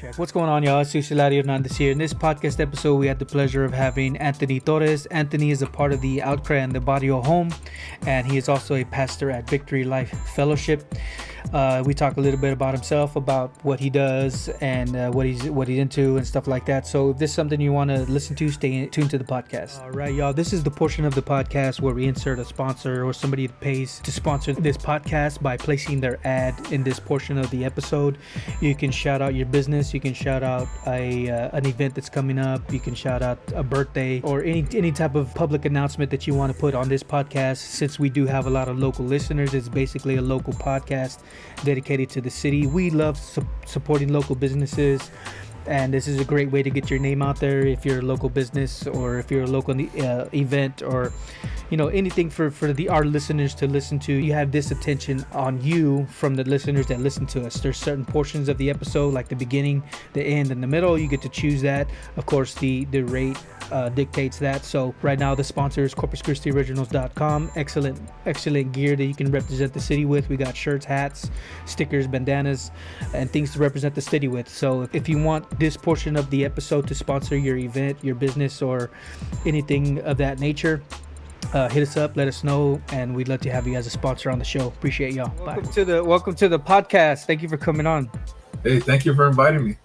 Check. What's going on, y'all? It's Hilario Hernandez here. In this podcast episode, we had the pleasure of having Anthony Torres. Anthony is a part of the Outcry and the Barrio home, and he is also a pastor at Victory Life Fellowship. We talk a little bit about himself, about what he does, and what he's into and stuff like that. So if this is something you want to listen to, stay tuned to the podcast. All right, y'all. This is the portion of the podcast where we insert a sponsor or somebody that pays to sponsor this podcast by placing their ad in this portion of the episode. You can shout out your business. You can shout out an event that's coming up. You can shout out a birthday or any type of public announcement that you want to put on this podcast. Since we do have a lot of local listeners, it's basically a local podcast dedicated to the city. We love supporting local businesses, and this is a great way to get your name out there if you're a local business or if you're a local event or anything for our listeners to listen to. You have this attention on you from the listeners that listen to us. There's certain portions of the episode, like the beginning, the end, and the middle. You get to choose that. Of course, the rate dictates that. So right now the sponsor is Corpus Christi Originals.com. Excellent gear that you can represent the city with. We got shirts, hats, stickers, bandanas, and things to represent the city with. So if you want this portion of the episode to sponsor your event, your business, or anything of that nature, hit us up, let us know, and we'd love to have you as a sponsor on the show. Appreciate y'all. Welcome to the podcast. Thank you for coming on. Hey, thank you for inviting me.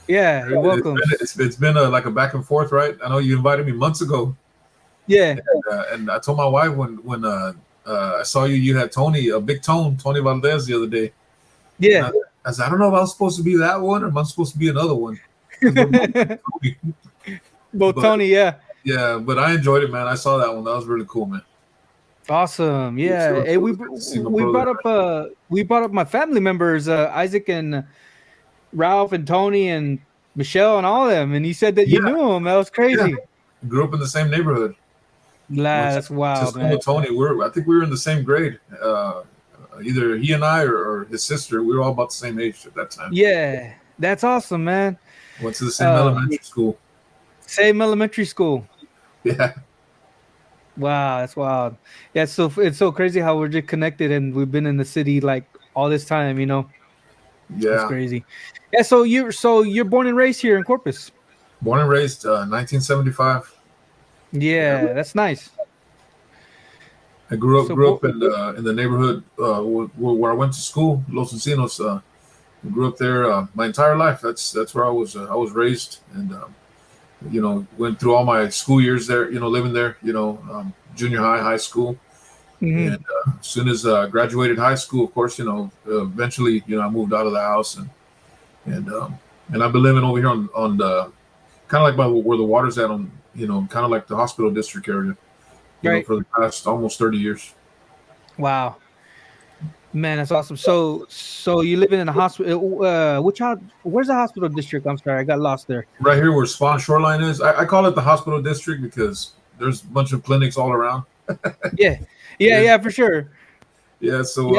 Yeah, you're welcome. It's been like a back and forth, right? I know you invited me months ago. Yeah. And I told my wife when I saw you had Tony Valdez the other day. Yeah. I said, I don't know if I was supposed to be that one or am I supposed to be another one. Tony, yeah. Yeah, but I enjoyed it, man. I saw that one. That was really cool, man. Awesome. Yeah. Hey, we brought up my family members, Isaac and Ralph and Tony and Michelle and all of them, and you said that you knew them. That was crazy. Yeah. Grew up in the same neighborhood. That's wild, man. Tony, I think we were in the same grade. Either he and I or his sister. We were all about the same age at that time. Yeah, that's awesome, man. Went to the same elementary school. Same elementary school. Yeah. Wow, that's wild. Yeah, it's so crazy how we're just connected and we've been in the city like all this time, Yeah. It's crazy. Yeah, so you're born and raised here in Corpus. Born and raised 1975. Yeah, that's nice. I grew up in the neighborhood where I went to school, Los Encinos. Grew up there my entire life. That's where I was raised, and went through all my school years there. Living there. Junior high school, mm-hmm. and as soon as I graduated high school, of course, eventually, I moved out of the house, and I've been living over here on the kind of like by where the water's at, on kind of like the hospital district area. Right. For the past almost 30 years. Wow. Man, that's awesome. So you living in a hospital, where's the hospital district? I'm sorry, I got lost there. Right here where Spawn Shoreline is. I call it the hospital district because there's a bunch of clinics all around. Yeah, for sure. Yeah, so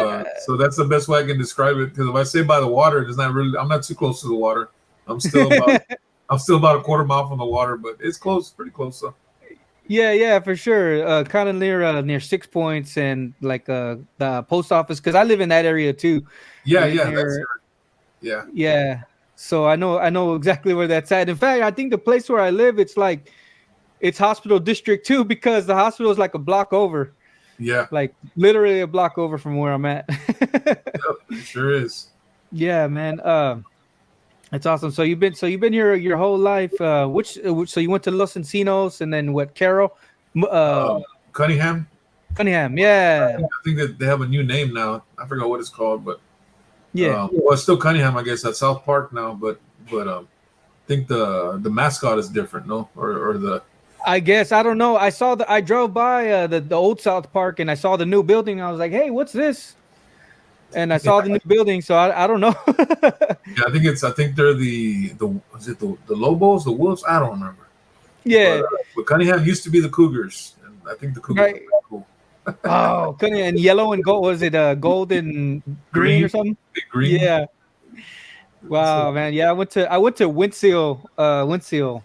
that's the best way I can describe it, because if I say by the water, I'm not too close to the water. I'm still about a quarter mile from the water, but it's close, pretty close. So. Yeah, for sure. Kind of near 6 Points and like the post office, because I live in that area too. Yeah. So I know exactly where that's at. In fact, I think the place where I live, it's hospital district too, because the hospital is like a block over. Yeah. Like literally a block over from where I'm at. Yep, it sure is. Yeah, man. That's awesome. So you've been here your whole life. So you went to Los Encinos and then what? Carroll, Cunningham. Yeah. I think that they have a new name now. I forgot what it's called, but yeah. Well, it's still Cunningham, I guess, at South Park now. But I think the mascot is different, no? Or the. I guess I don't know. I drove by the old South Park and I saw the new building. I was like, hey, what's this? And I saw the new building, so I don't know. Yeah, I think they're the Lobos, the Wolves. I don't remember. Yeah, but Cunningham used to be the Cougars, and I think the Cougars are pretty cool. Oh, Cunningham, and yellow and gold. Was it gold and green or something? Green. Yeah. Wow, man. Yeah, I went to Winseal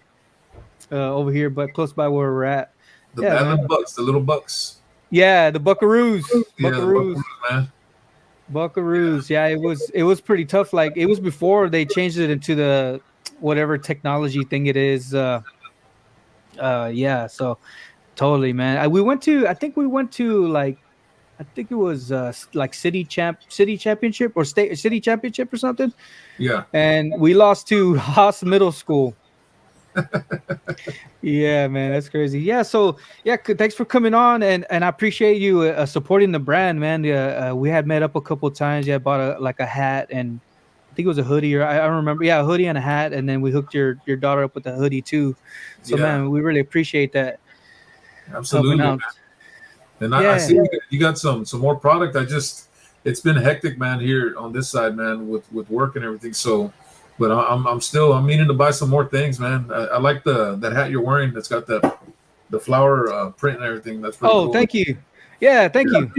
over here, but close by where we're at. The Bucks, the little Bucks. Yeah, the Buckaroos. Yeah, the Buckaroos, man. Buckaroos. Yeah, it was pretty tough. Like it was before they changed it into the whatever technology thing it is. Yeah. So totally, man. I think we went to like I think it was like city championship or state city championship or something, Yeah, and we lost to Haas Middle School. Yeah, man, that's crazy. Yeah, so yeah, thanks for coming on, and I appreciate you supporting the brand, man. We had met up a couple of times. Yeah, I bought a hat and I think it was a hoodie, or I don't remember. Yeah, a hoodie and a hat, and then we hooked your daughter up with a hoodie too. So yeah, man, we really appreciate that helping absolutely, out. man. And I Yeah. see you got some more product. It's been hectic, man, here on this side, man, with work and everything. So, but I'm meaning to buy some more things, man. I like that hat you're wearing. That's got the flower print and everything. That's really Oh, cool. thank you. Yeah, thank Yeah, you.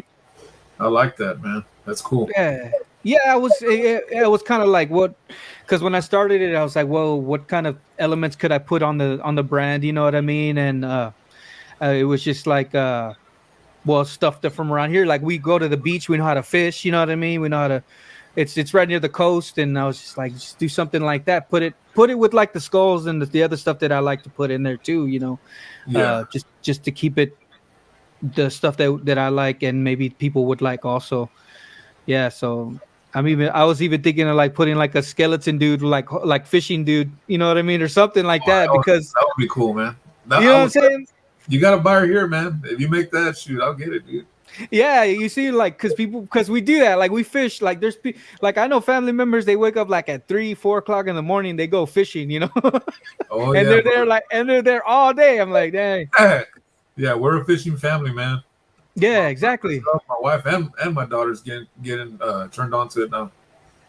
I like that, man. That's cool. Yeah. Yeah, it was kind of like what, because when I started it, I was like, well, what kind of elements could I put on the brand? You know what I mean? And it was just like well, stuff that from around here. Like we go to the beach, we know how to fish. You know what I mean? We know how to. It's right near the coast, and I was just like, just do something like that. Put it with like the skulls and the other stuff that I like to put in there too. You know, Yeah. just to keep it the stuff that I like and maybe people would like also. Yeah, so I was even thinking of like putting like a skeleton dude like fishing dude, you know what I mean, or something like Oh, that because that would be cool, man. That you I know what I'm would. saying? You got to buy her here, man. If you make that, shoot, I'll get it, dude. Yeah, you see, like, because we do that, like, we fish, like, like, I know family members, they wake up like at 3, 4 o'clock in the morning, they go fishing, you know, Oh and yeah, they're there all day. I'm like, dang, yeah. We're a fishing family, man. yeah, exactly, Myself, my wife, and my daughter's getting turned on to it now.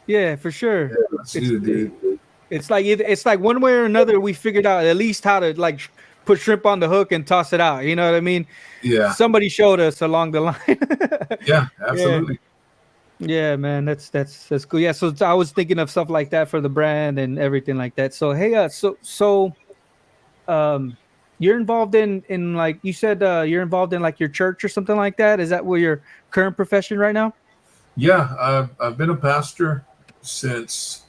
yeah, for sure. Yeah, It's shoot, dude. it's like one way or another, we figured out at least how to like put shrimp on the hook and toss it out. You know what I mean? Yeah, Somebody showed us along the line. yeah, Yeah. absolutely. Yeah, man, that's cool. Yeah, so I was thinking of stuff like that for the brand and everything like that. So hey, um, you're involved in like you said, you're involved in like your church or something like that. Is that what your current profession right now? Yeah, I've been a pastor since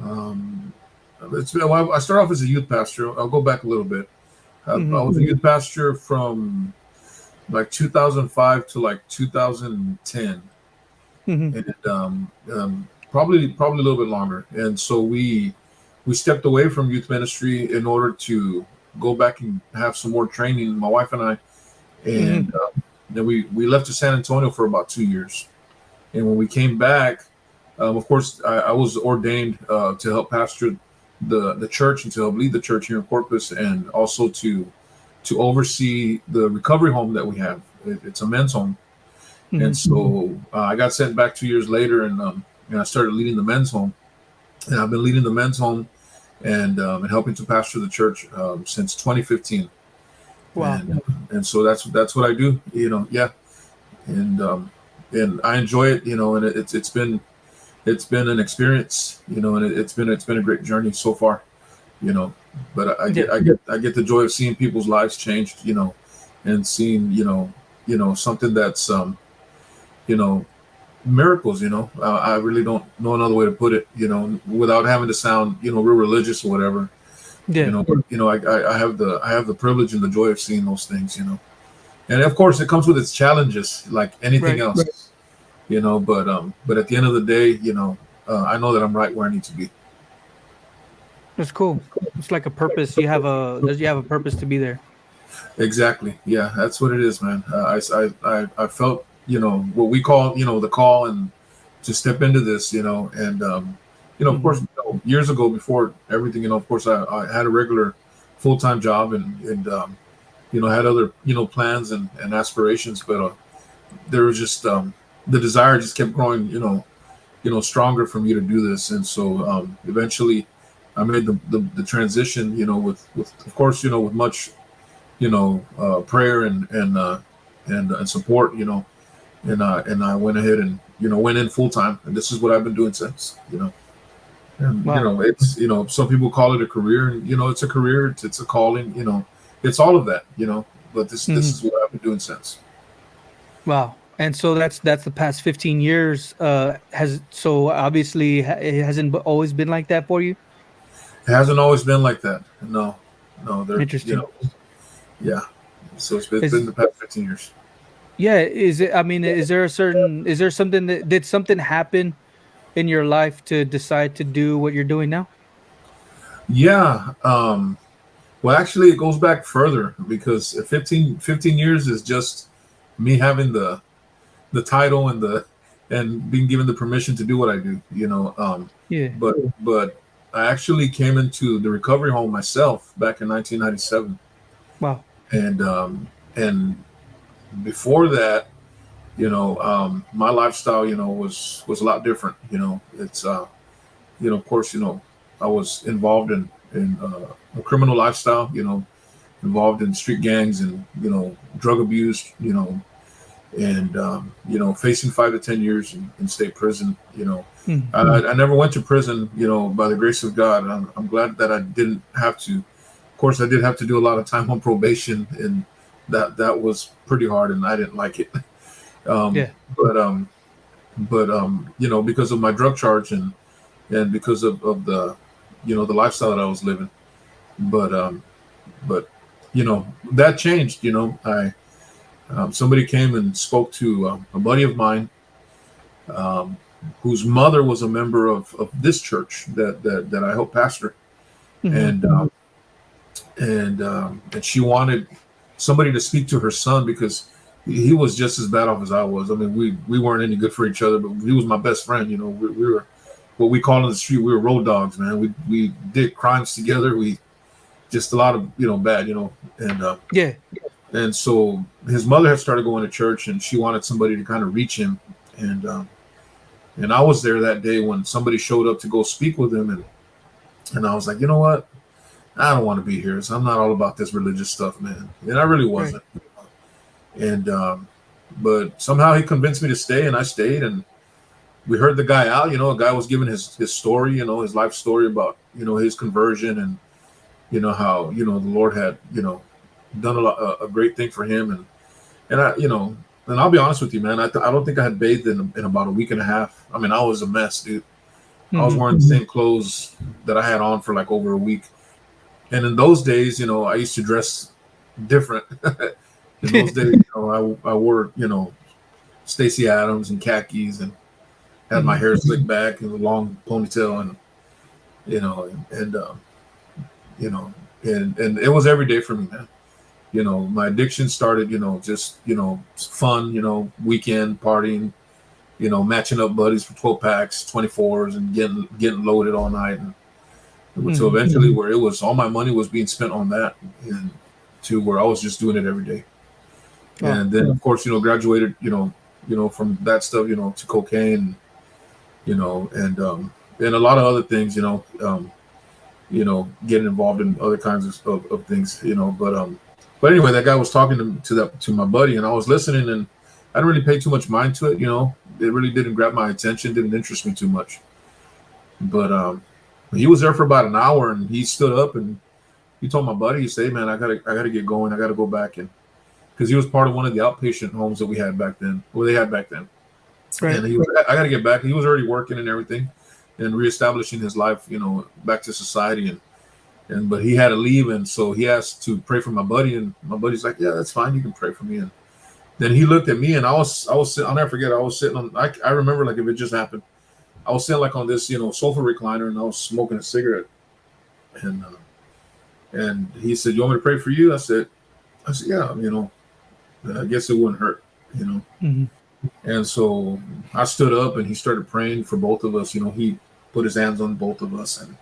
um, well, I started off as a youth pastor. I'll go back a little bit. I Hmm. was a youth pastor from like 2005 to like 2010, Hmm. and probably a little bit longer. And so we stepped away from youth ministry in order to go back and have some more training. My wife and I, Hmm. and then we left to San Antonio for about 2 years. And when we came back, of course, I was ordained to help pastor the church and to help lead the church here in Corpus, and also to oversee the recovery home that we have. It's a men's home, Hmm. and so I got sent back 2 years later, and I started leading the men's home, and I've been leading the men's home and helping to pastor the church since 2015, Wow. and so that's what I do, yeah, and and I enjoy it, and it's been an experience, and it's been a great journey so far, you know. But I Yeah. get I get I get the joy of seeing people's lives changed, and seeing something that's you know miracles. I really don't know another way to put it, without having to sound real religious or whatever. Yeah. I have the privilege and the joy of seeing those things, and of course it comes with its challenges like anything Right. else, but at the end of the day, I know that I'm right where I need to be. That's cool. It's like a purpose. You have a purpose to be there. Exactly. Yeah, that's what it is, man. I felt, what we call, the call, and to step into this, and, of Hmm. course, years ago, before everything, of course, I had a regular full-time job, and had other, plans and aspirations, but there was just, the desire just kept growing, stronger for me to do this. And so, eventually I made the transition, with, of course, with much, prayer and support, and I went ahead and went in full time, and this is what I've been doing since. And Wow. it's some people call it a career, and it's a career, it's a calling, it's all of that, but this Hmm. is what I've been doing since. Wow. And so that's the past 15 years. Has so obviously it hasn't always been like that for you. It hasn't always been like that. No, no, Interesting. yeah. So it's been Is the past 15 years. Yeah, is it? I mean, is there something that did something happen in your life to decide to do what you're doing now? Yeah. Well, actually, it goes back further because 15 years is just me having the title and being given the permission to do what I do. Yeah. But I actually came into the recovery home myself back in 1997, Wow. and before that, my lifestyle, was a lot different. It's of course, I was involved in a criminal lifestyle. Involved in street gangs and drug abuse. And facing 5 to 10 years in state prison. Mm-hmm. I never went to prison. By the grace of God, I'm glad that I didn't have to. Of course, I did have to do a lot of time on probation, and that was pretty hard, and I didn't like it. Um, Yeah. but because of my drug charge and because of the the lifestyle that I was living, but but that changed. I somebody came and spoke to a buddy of mine, um, whose mother was a member of this church that I help pastor, Mm-hmm. and and she wanted somebody to speak to her son because he was just as bad off as I was. I mean, we weren't any good for each other, but he was my best friend. We were what we call in the street, we were road dogs, man. We did crimes together. We just a lot of bad, and Yeah. and so his mother had started going to church, and she wanted somebody to kind of reach him, and I was there that day when somebody showed up to go speak with him, and I was like, you know what, I don't want to be here. So I'm not all about this religious stuff, man, and I really Right. wasn't. And but somehow he convinced me to stay, and I stayed, and we heard the guy out. A guy was giving his story, his life story about his conversion and how the Lord had done a great thing for him, and I and I'll be honest with you, man, I don't think I had bathed in about a week and a half. I mean, I was a mess, dude. I was Mm-hmm. wearing the same clothes that I had on for like over a week, and in those days, I used to dress different. In those days, I wore Stacey Adams and khakis and had my Mm-hmm. hair slicked back in a long ponytail, and and and it was every day for me, man. My addiction started, just fun, weekend partying, matching up buddies for 12 packs, 24s, and getting loaded all night, and so Mm-hmm. eventually where it was all my money was being spent on that, and to where I was just doing it every day. Wow. And then of course graduated from that stuff to cocaine, and a lot of other things, getting involved in other kinds of things, but anyway, that guy was talking to my buddy, and I was listening, and I didn't really pay too much mind to it. It really didn't grab my attention, didn't interest me too much. But he was there for about an hour, and he stood up and he told my buddy, he said, "Hey, man, I gotta get going. I gotta go back," and because he was part of one of the outpatient homes that we had back then, or they had back then, Right. and he was, I gotta get back. He was already working and everything, and reestablishing his life, back to society, and but he had to leave, and so he asked to pray for my buddy, and my buddy's like, "Yeah, that's fine. You can pray for me." And then he looked at me, and I was I'll never forget. I was sitting on. I remember like if it just happened. I was sitting like on this sofa recliner, and I was smoking a cigarette, and he said, "You want me to pray for you?" I said, "Yeah, I guess it wouldn't hurt, you know." Mm-hmm. And so I stood up, and he started praying for both of us. He put his hands on both of us, and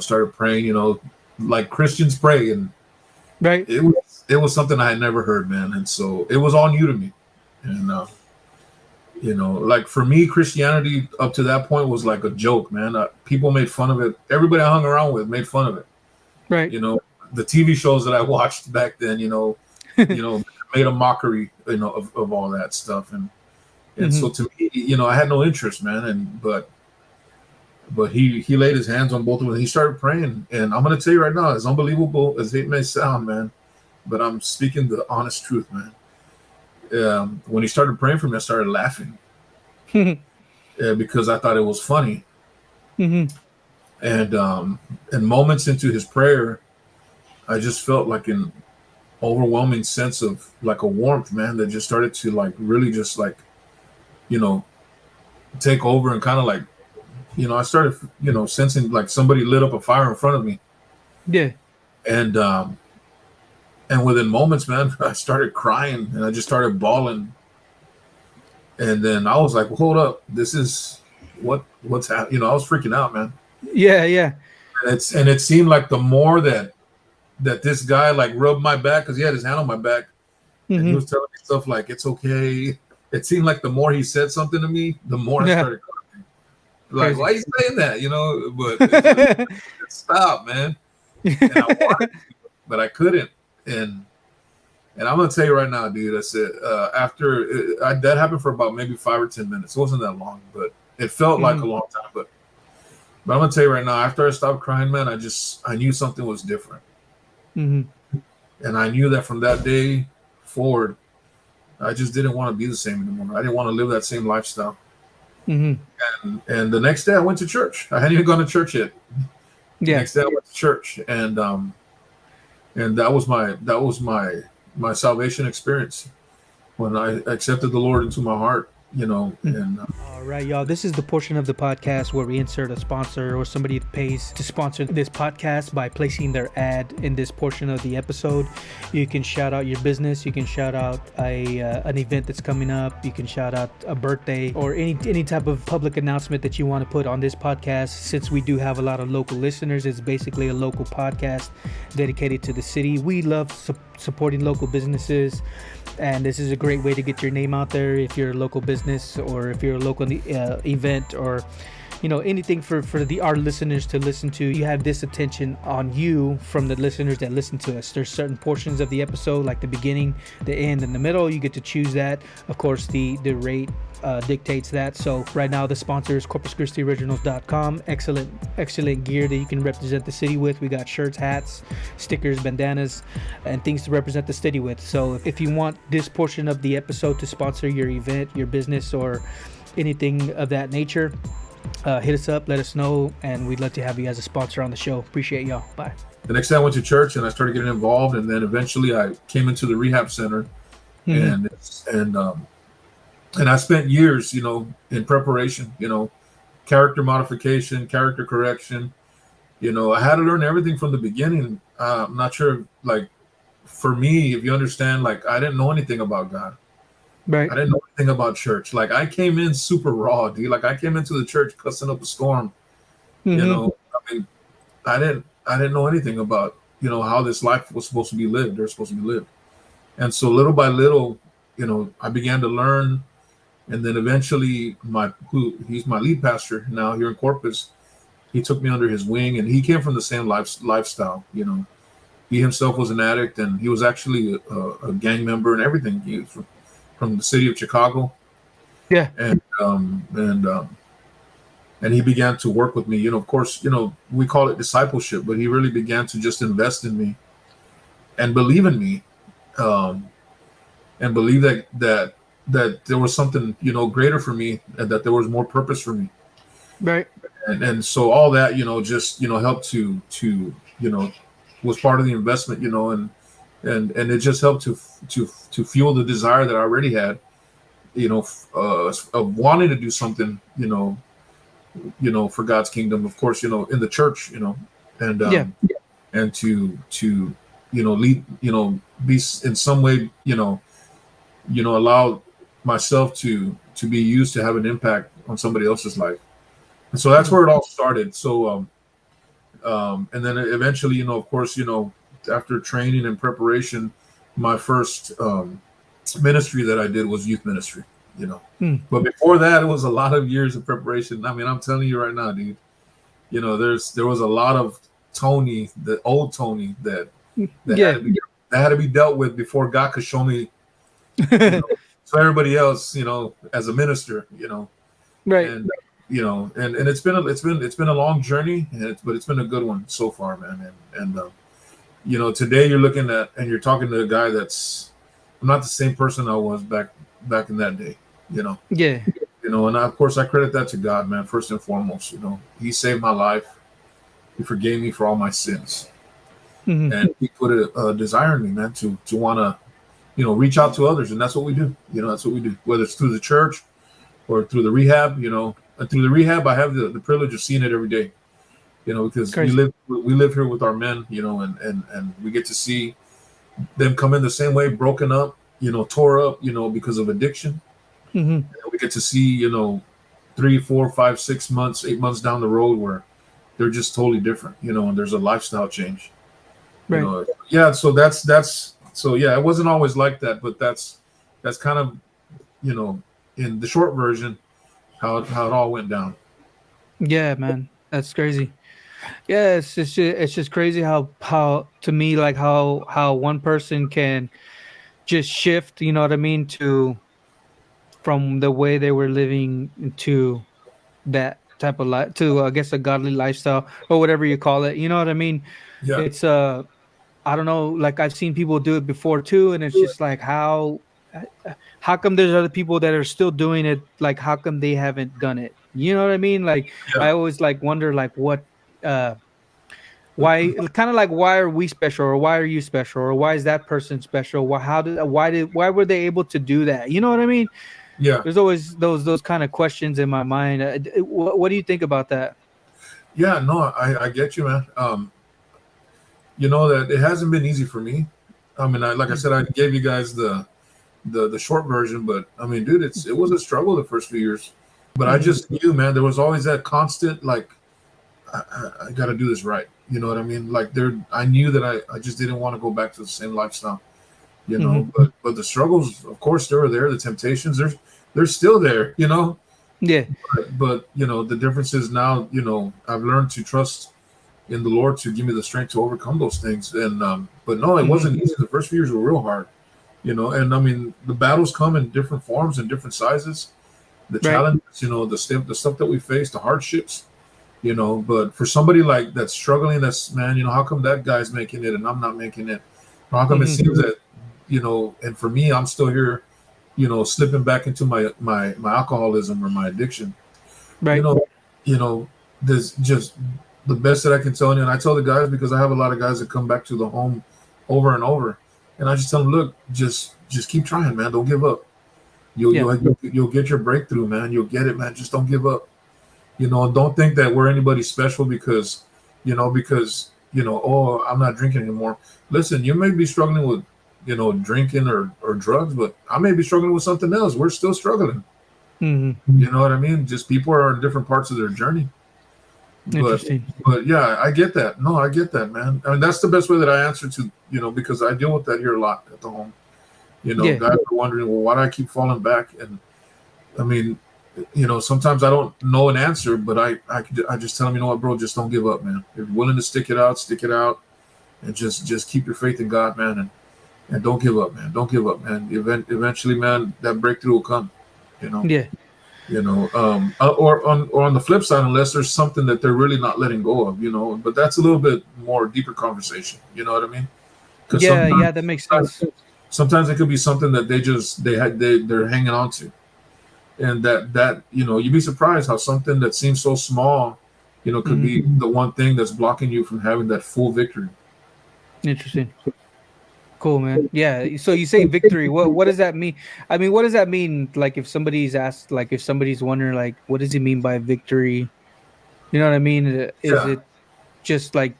started praying, like Christians pray, and Right. it was something I had never heard, man. And so it was all new to me, and like for me, Christianity up to that point was like a joke, man. People made fun of it. Everybody I hung around with made fun of it. Right. The TV shows that I watched back then, made a mockery, of all that stuff, and so to me, I had no interest, man. And but he laid his hands on both of them. And he started praying, and I'm gonna tell you right now, as unbelievable as it may sound, man, but I'm speaking the honest truth, man. when he started praying for me, I started laughing because I thought it was funny. Mm-hmm. And moments into his prayer, I just felt like an overwhelming sense of like a warmth, man, that just started to like really just like, you know, take over and kind of like, I started, sensing like somebody lit up a fire in front of me. Yeah. And within moments, man, I started crying and I just started bawling. And then I was like, well, hold up, this is what's happening. I was freaking out, man. Yeah, yeah. And it seemed like the more that this guy like rubbed my back, because he had his hand on my back, and he Mm-hmm. was telling me stuff like it's okay. It seemed like the more he said something to me, the more I Yeah. started crying. Like, Crazy. why are you saying that? But it's just, stop, man. And I wanted to, but I couldn't. And I'm gonna tell you right now, dude. I said that happened for about maybe 5 or 10 minutes. It wasn't that long, but it felt like a long time. But I'm gonna tell you right now. After I stopped crying, man, I knew something was different, and I knew that from that day forward, I just didn't want to be the same anymore. I didn't want to live that same lifestyle. And the next day, I went to church. I hadn't even gone to church yet. The next day, I went to church, and that was my salvation experience when I accepted the Lord into my heart, and All right, y'all. This is the portion of the podcast where we insert a sponsor or somebody that pays to sponsor this podcast by placing their ad in this portion of the episode. You can shout out your business. You can shout out an event that's coming up. You can shout out a birthday or any type of public announcement that you want to put on this podcast. Since we do have a lot of local listeners, it's basically a local podcast dedicated to the city. We love supporting local businesses, and this is a great way to get your name out there if you're a local business or if you're a local event or anything for our listeners to listen to. You have this attention on you from the listeners that listen to us. There's certain portions of the episode, like the beginning, the end, and the middle. You get to choose that. Of course, the rate dictates that. So right now the sponsor is CorpusChristiOriginals.com. Excellent gear that you can represent the city with. We got shirts, hats, stickers, bandanas, and things to represent the city with. So if you want this portion of the episode to sponsor your event, your business, or anything of that nature, hit us up, let us know, and we'd love to have you as a sponsor on the show. Appreciate y'all. Bye. The next day I went to church and I started getting involved, and then eventually I came into the rehab center, and I spent years, in preparation, character modification, character correction. I had to learn everything from the beginning. I'm not sure, like, for me, if you understand, like, I didn't know anything about God. Right. I didn't know anything about church. Like, I came in super raw, dude. Like, I came into the church cussing up a storm. I mean, I didn't know anything about, how this life was supposed to be lived. They're supposed to be lived. And so little by little, I began to learn. And then eventually he's my lead pastor now here in Corpus. He took me under his wing, and he came from the same lifestyle. He himself was an addict, and he was actually a gang member and everything. He was from the city of Chicago. Yeah. And he began to work with me. Of course, we call it discipleship, but he really began to just invest in me and believe in me, and believe that there was something, greater for me, and that there was more purpose for me. Right. And so all that, just, helped to was part of the investment, and it just helped to fuel the desire that I already had, of wanting to do something, for God's kingdom, of course, in the church, and and to lead, be in some way, allow myself to be used to have an impact on somebody else's life. And so that's where it all started. So and then eventually, of course, after training and preparation, my first ministry that I did was youth ministry. But before that, it was a lot of years of preparation. I mean, I'm telling you right now, dude, there was a lot of Tony, the old Tony that had to be dealt with before God could show me, so everybody else, as a minister, right. And and it's been a long journey, but it's been a good one so far, man. And today you're looking at, and you're talking to a guy that's I'm not the same person I was back in that day. You know, Yeah. and of course I credit that to God, man. First and foremost, He saved my life. He forgave me for all my sins, Hmm. and He put a desire in me, man, to want to reach out to others, and that's what we do. That's what we do, whether it's through the church or through the rehab. And through the rehab, I have the privilege of seeing it every day. Because we Crazy. live here with our men, and we get to see them come in the same way, broken up, tore up, because of addiction. Hmm. And we get to see, 3, 4, 5, 6 months, 8 months down the road where they're just totally different, and there's a lifestyle change. Right. Yeah. So that's so yeah. It wasn't always like that, but that's kind of you know in the short version how it all went down. Yeah, man. That's crazy. Yeah, it's just crazy how to me like how one person can just shift, you know what I mean, to from the way they were living to that type of life, to I guess a godly lifestyle or whatever you call it. You know what I mean? Yeah. It's I don't know, like I've seen people do it before too, and it's just like how come there's other people that are still doing it? Like how come they haven't done it? You know what I mean? Like I Yeah. always like wonder like what why, kind of like why are we special, or why are you special, or why is that person special? Why were they able to do that? You know what I mean? Yeah. There's always those kind of questions in my mind. What do you think about that? Yeah. No, I get you, man. That it hasn't been easy for me. I mean, like I Mm. said, I gave you guys the short version, but I mean, dude, it was a struggle the first few years. But I Mhm. just knew, man, there was always that constant, like, I got to do this right. You know what I mean? Like, I knew that I just didn't want to go back to the same lifestyle. Mhm. But the struggles, of course, they were there. The temptations, they're still there. Yeah. But the difference is now, I've learned to trust in the Lord to give me the strength to overcome those things. And but no, it Mhm. wasn't easy. The first few years were real hard. And I mean, the battles come in different forms and different sizes. The Right. challenges, the stuff that we face, the hardships. But for somebody like that's struggling, that's, man, how come that guy's making it and I'm not making it? Or how come it Mhm. seems that, and for me, I'm still here, slipping back into my alcoholism or my addiction. you Right. know you know there's just the best that I can tell you, and I tell the guys, because I have a lot of guys that come back to the home over and over, and I just tell them, look, just keep trying, man. Don't give up. you'll Yeah. you'll get your breakthrough, man. You'll get it, man. Just don't give up. Don't think that we're anybody special because oh, I'm not drinking anymore. Listen, you may be struggling with drinking or drugs, but I may be struggling with something else. We're still struggling. Mhm. You know what I mean? Just people are in different parts of their journey. But Interesting. but yeah, I get that. No, I get that, man. I mean, that's the best way that I answer to, because I deal with that here a lot at the home. Yeah. Guys are wondering, well, why do I keep falling back? And I mean, sometimes I don't know an answer, but I just tell them, you know what, bro, just don't give up, man. If you're willing to stick it out, and just keep your faith in God, man, and don't give up, man. Don't give up, man. Eventually, man, that breakthrough will come. You know. Yeah. Or on the flip side, unless there's something that they're really not letting go of, but that's a little bit more deeper conversation. You know what I mean? Because Yeah. Yeah. That makes sense. sometimes it could be something that they're hanging on to, and that you'd be surprised how something that seems so small, could Mhm. be the one thing that's blocking you from having that full victory. Interesting. Cool, man. Yeah. So you say victory. What does that mean? I mean, what does that mean? Like if somebody's asked, like if somebody's wondering, like, what does he mean by victory? You know what I mean? Is Yeah, it just like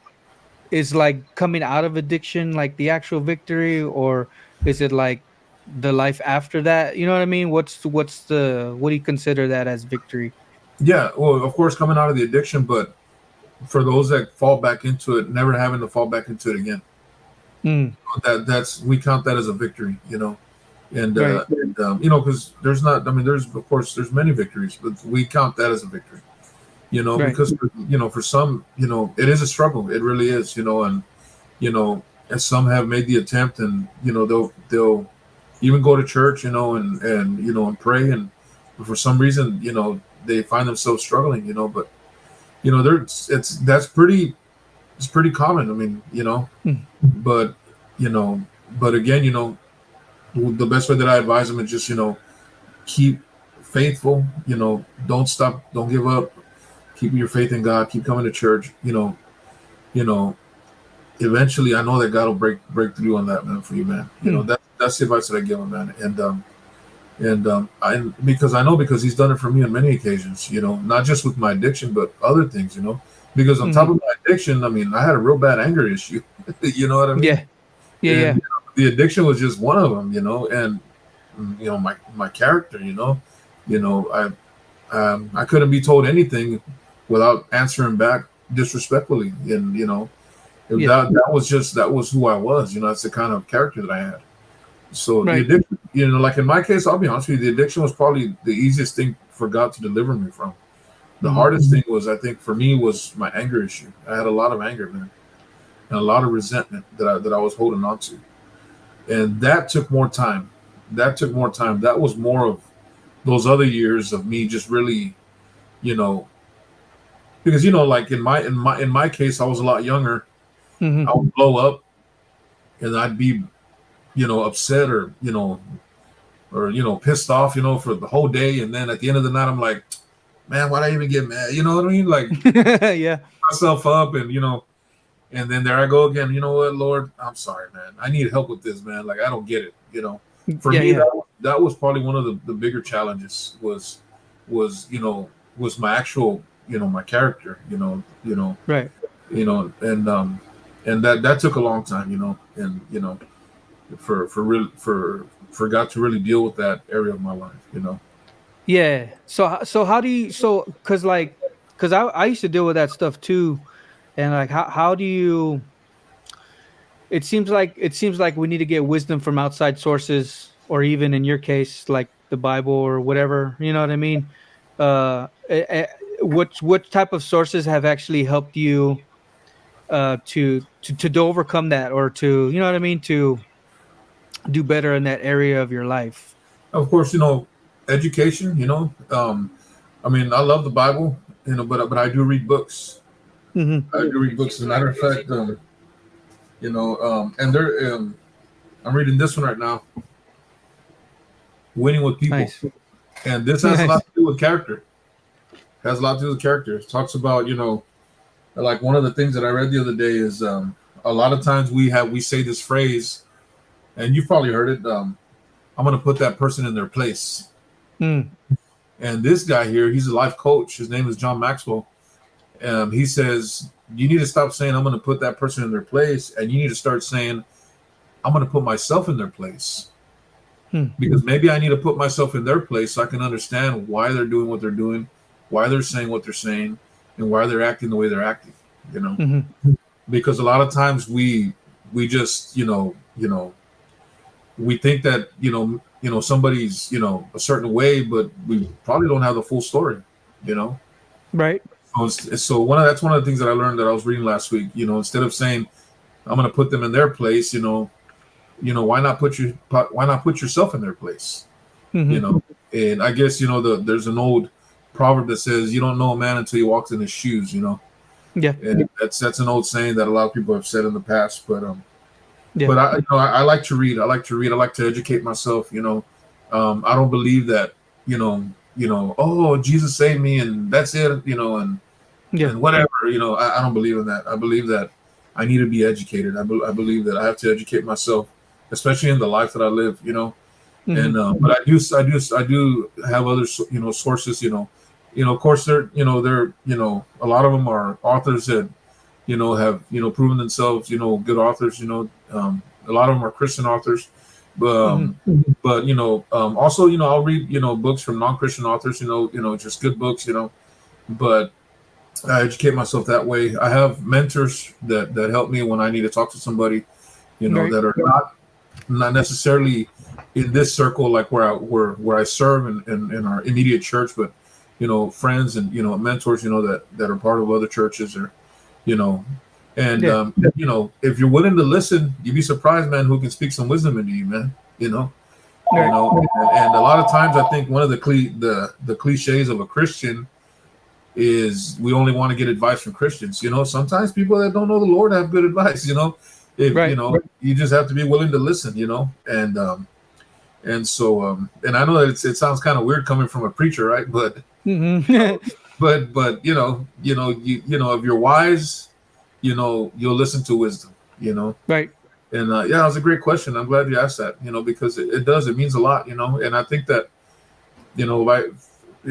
is like coming out of addiction, like the actual victory, or is it like the life after that? You know what I mean? What do you consider that as victory? yeah. Well, of course, coming out of the addiction, but for those that fall back into it, never having to fall back into it again. Mm, That's we count that as a victory. And right. because there's not, I mean, there's, of course, there's many victories, but we count that as a victory. Right. Because for some, it is a struggle. It really is. And some have made the attempt, and they'll even go to church, and pray, and for some reason, they find themselves struggling. But there's it's pretty common. I mean, Mm, but you know, but again, the best way that I advise them is just, keep faithful, don't stop, don't give up, keep your faith in God, keep coming to church, you know, eventually I know that God will break through on that, man, for you, man. That's the advice that I give him, man. Because he's done it for me on many occasions, not just with my addiction, but other things, because on top of my addiction, I mean, I had a real bad anger issue, you know what I mean? Yeah. The addiction was just one of them, and my character, I couldn't be told anything without answering back disrespectfully, and that was who I was, that's the kind of character that I had. So the addiction, like in my case, I'll be honest with you, the addiction was probably the easiest thing for God to deliver me from. The hardest thing was, I think, for me, was my anger issue. I had a lot of anger, man, and a lot of resentment that I was holding on to, and that took more time. That was more of those other years of me just really, because like in my case, I was a lot younger. I would blow up, and I'd be, upset or pissed off, for the whole day, and then at the end of the night, I'm like, man, why'd I even get mad? You know what I mean? Like, yeah, myself up, and and then there I go again. You know what, Lord, I'm sorry, man. I need help with this, man. Like, I don't get it. For me, that was probably one of the bigger challenges was my actual, my character, right, and that took a long time, and for God to really deal with that area of my life. Yeah. So how do you, cause I used to deal with that stuff too. And like, how do you, it seems like we need to get wisdom from outside sources, or even in your case, like the Bible or whatever, you know what I mean? What type of sources have actually helped you, to overcome that, or to, you know what I mean, to do better in that area of your life? Of course, education. I mean, I love the Bible, but I do read books. I do read books. As a matter of fact, and there, I'm reading this one right now, Winning with People, Nice. And this has a lot to do with character. It talks about, like one of the things that I read the other day is, a lot of times we say this phrase, and you've probably heard it. I'm going to put that person in their place. And this guy here, he's a life coach. His name is John Maxwell. He says, you need to stop saying, I'm going to put that person in their place. And you need to start saying, I'm going to put myself in their place. Because maybe I need to put myself in their place so I can understand why they're doing what they're doing, why they're saying what they're saying, and why they're acting the way they're acting, Because a lot of times we just, we think that, somebody's, a certain way, but we probably don't have the full story, Right. So that's one of the things that I learned that I was reading last week. Instead of saying I'm going to put them in their place, why not put yourself in their place? And I guess there's an old proverb that says you don't know a man until he walks in his shoes. Yeah. And that's an old saying that a lot of people have said in the past. But but I like to read. I like to educate myself. I don't believe that oh, Jesus saved me and that's it. And whatever. I don't believe in that. I believe that I need to be educated. I believe that I have to educate myself, especially in the life that I live. And but I do have other sources. Of course they're a lot of them are authors that have proven themselves good authors. A lot of them are Christian authors, but also I'll read books from non-Christian authors. Just good books. But I educate myself that way. I have mentors that help me when I need to talk to somebody, Right. that are not necessarily in this circle, like where I serve in our immediate church, but friends and mentors, that are part of other churches, or and if you're willing to listen, you'd be surprised, man, who can speak some wisdom into you, man. Right. And a lot of times I think one of the cliches of a Christian is we only want to get advice from Christians. Sometimes people that don't know the Lord have good advice. If Right. you just have to be willing to listen. And And so, and I know that it sounds kind of weird coming from a preacher, right? But Mm-hmm. but you know, if you're wise, you know, you'll listen to wisdom, you know. Right. And yeah, that was a great question. I'm glad you asked that, you know, because it means a lot, you know. And I think that, you know, like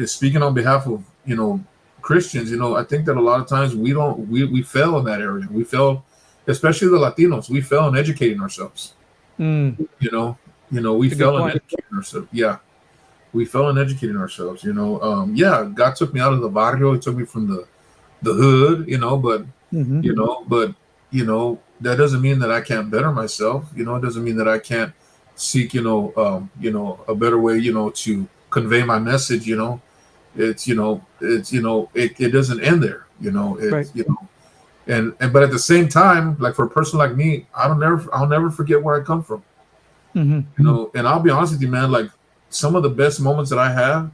speaking on behalf of, you know, Christians, you know, I think that a lot of times we fail in that area. We fail, especially the Latinos. We fail in educating ourselves. Mm. You know, we It's a good fail in point. educating ourselves. Yeah, we fell in educating ourselves. You know, yeah, God took me out of the barrio. He took me from the hood. You know, but Mm-hmm. you know that doesn't mean that I can't better myself. You know, it doesn't mean that I can't seek you know, a better way, you know, to convey my message. You know, it doesn't end there. You know, Right. it's you know. And but at the same time, like for a person like me, I'll never forget where I come from. Mm-hmm. You know, and I'll be honest with you, man, like some of the best moments that I have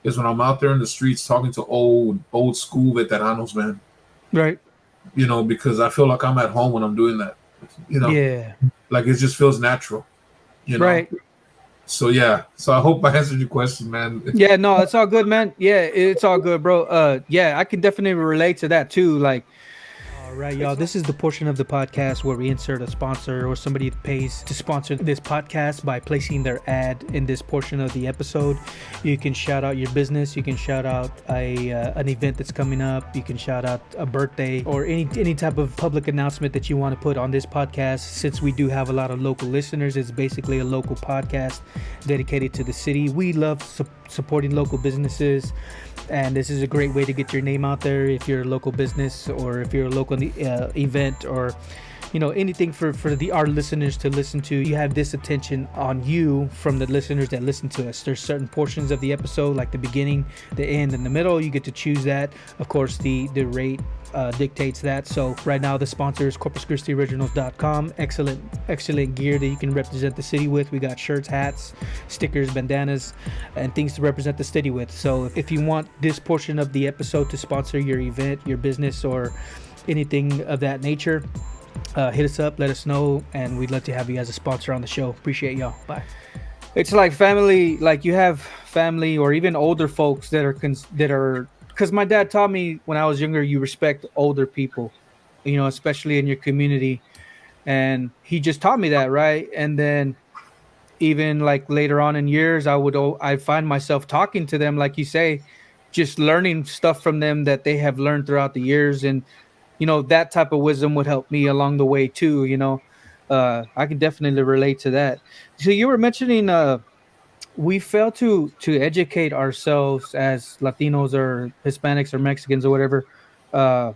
is when I'm out there in the streets talking to old school veteranos, man. Right. You know, because I feel like I'm at home when I'm doing that. You know, Yeah. like it just feels natural, you know. Right. So yeah. So I hope I answered your question, man. Yeah, no, it's all good, man. Yeah, it's all good, bro. Yeah, I can definitely relate to that too. Like, all right, y'all. This is the portion of the podcast where we insert a sponsor or somebody that pays to sponsor this podcast by placing their ad in this portion of the episode. You can shout out your business. You can shout out an event that's coming up. You can shout out a birthday or any type of public announcement that you want to put on this podcast. Since we do have a lot of local listeners, it's basically a local podcast dedicated to the city. We love supporting local businesses, and this is a great way to get your name out there if you're a local business or if you're a local event, or you know, anything for our listeners to listen to. You have this attention on you from the listeners that listen to us. There's certain portions of the episode, like the beginning, the end, and the middle. You get to choose that. Of course, the rate dictates that. So right now the sponsor is CorpusChristiOriginals.com. Excellent gear that you can represent the city with. We got shirts, hats, stickers, bandanas, and things to represent the city with. So if you want this portion of the episode to sponsor your event, your business, or anything of that nature, hit us up, let us know, and we'd love to have you as a sponsor on the show. Appreciate y'all. Bye. It's like family, like you have family or even older folks that are because my dad taught me when I was younger, you respect older people, you know, especially in your community. And he just taught me that, right? And then even like later on in years, I find myself talking to them, like you say, just learning stuff from them that they have learned throughout the years. And, you know, that type of wisdom would help me along the way too, you know. I can definitely relate to that. So you were mentioning we fail to educate ourselves as Latinos or Hispanics or Mexicans or whatever. Uh,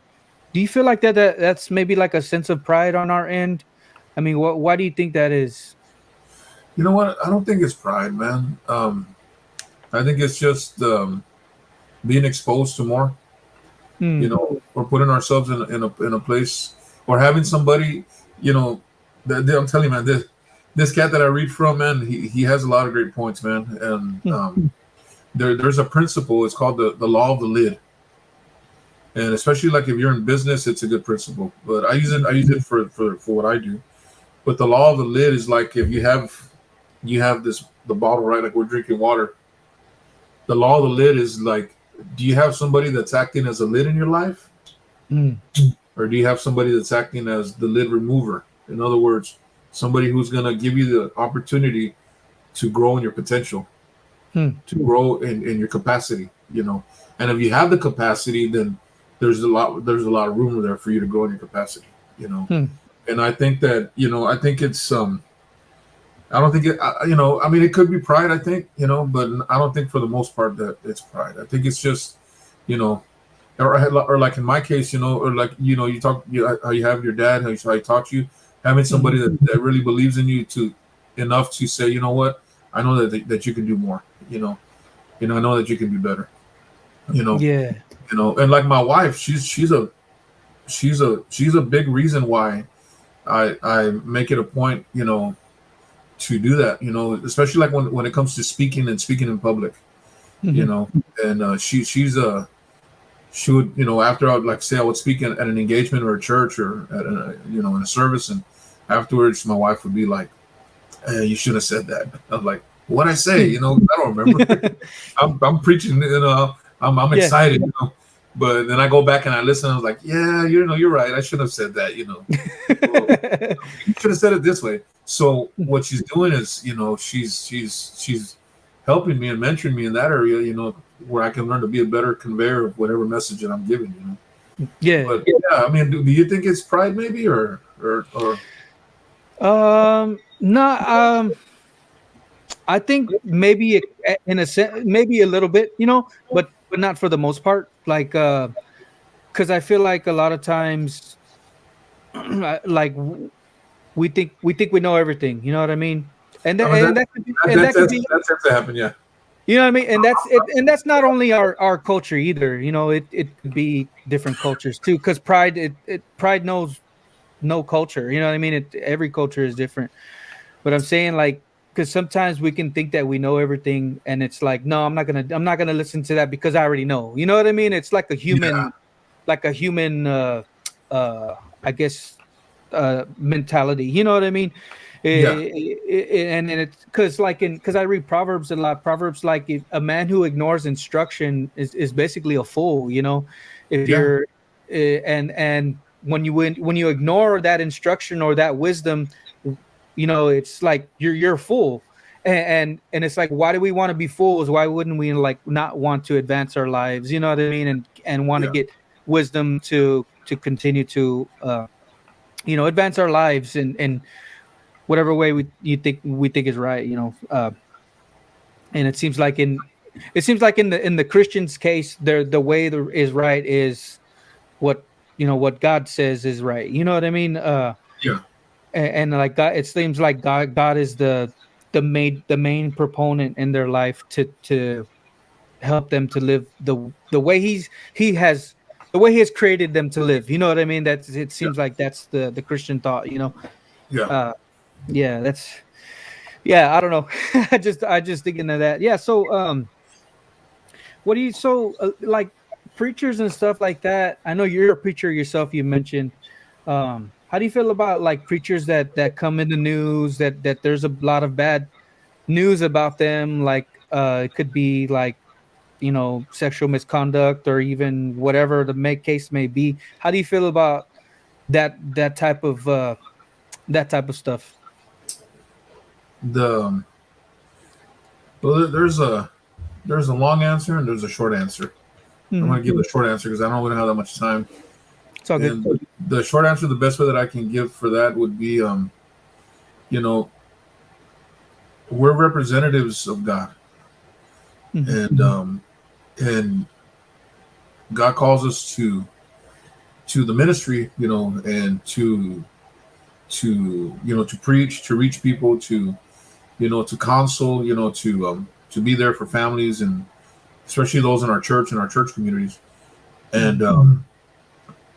do you feel like that's maybe like a sense of pride on our end? I mean, why do you think that is? You know what? I don't think it's pride, man. I think it's just being exposed to more. You Hmm. know, or putting ourselves in a place, or having somebody, you know, I'm telling you, man, this cat that I read from, man, he has a lot of great points, man. And Hmm. there's a principle. It's called the law of the lid, and especially like if you're in business, it's a good principle. But I use it for what I do. But the law of the lid is like if you have the bottle, right, like we're drinking water. The law of the lid is like, do you have somebody that's acting as a lid in your life, Hmm. or do you have somebody that's acting as the lid remover? In other words, somebody who's going to give you the opportunity to grow in your potential, Hmm. to grow in your capacity, you know. And if you have the capacity, then there's a lot of room there for you to grow in your capacity, you know. Hmm. And I think that, you know, I think it's I don't think it, you know, I mean, it could be pride, I think, you know, but I don't think for the most part that it's pride. I think it's just, you know, or like in my case, you know, or like, you know, how you have your dad, how he taught you, having somebody that really believes in you enough to say, you know what, I know that you can do more, I know that you can be better, you know, Yeah. and like my wife, she's a big reason why I make it a point, you know, to do that, you know, especially like when it comes to speaking in public, you Hmm. know, and she would, you know, after I would like say I would speak at an engagement or a church or at you know, in a service, and afterwards my wife would be like, hey, you should have said that. I'm like, what I say, I don't remember. I'm preaching, I'm Yeah. excited, but then I go back and I listen. I was like, yeah, you're right. I should have said that, Well, you should have said it this way. So what she's doing is, she's helping me and mentoring me in that area, where I can learn to be a better conveyor of whatever message that I'm giving. Yeah. But yeah, I mean, do you think it's pride, maybe, or? No. I think maybe in a sense, maybe a little bit, but not for the most part. Like, because I feel like a lot of times, like we think we know everything. You know what I mean? And I that mean, and that could be, and that could be, that tends to happen, yeah. you know what I mean? And that's it, and that's not only our culture either. It could be different cultures too. Because pride knows no culture. You know what I mean? Every culture is different. But I'm saying, like, because sometimes we can think that we know everything, and it's like, no, I'm not gonna listen to that because I already know. You know what I mean? It's Yeah, like a human, uh, I guess, mentality. You know what I mean? yeah, And it's because I read Proverbs a lot. Proverbs, like, if a man who ignores instruction is basically a fool. If yeah, you're and when you ignore that instruction or that wisdom, it's like you're a fool. And it's like, why do we want to be fools? Why wouldn't we, like, not want to advance our lives? You know what I mean? And want to yeah, get wisdom to continue to advance our lives in whatever way we think is right. And it seems like in the Christian's case, the way is right is what God says is right. You know what I mean? yeah, And like God, it seems like God is the main proponent in their life to help them to live the way he has created them to live. You know what I mean? It yeah, seems like that's the Christian thought. yeah. Uh, yeah, I don't know. I just thinking of that. Yeah. So what do you like preachers and stuff like that? I know you're a preacher yourself. You mentioned. How do you feel about, like, preachers that come in the news that there's a lot of bad news about them? Like, it could be like, sexual misconduct or even whatever the case may be. How do you feel about that type of stuff? The well, there's a long answer and there's a short answer. I'm Hmm. going to give the short answer because I don't really have that much time. It's all good. And the short answer, the best way that I can give for that would be, you know, we're representatives of God, Hmm. and God calls us to the ministry, and to preach, to reach people, to counsel, to be there for families, and especially those in our church and our church communities. Hmm.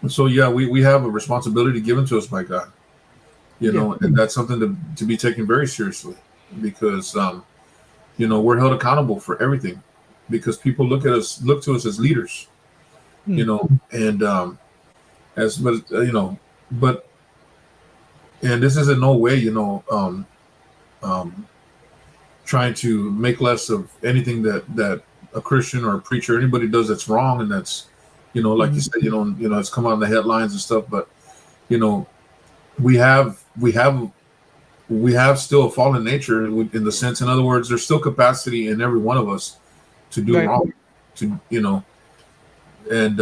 And so, yeah, we have a responsibility given to us by God, Yeah. and that's something to be taken very seriously, because we're held accountable for everything, because people look to us as leaders, Hmm. and as but but and this is in no way, um, trying to make less of anything that a Christian or a preacher, anybody does that's wrong, and that's, like you Hmm. said, it's come out in the headlines and stuff. But you know, we have we have we have still a fallen nature, in the sense. In other words, there's still capacity in every one of us to do Right. wrong, to and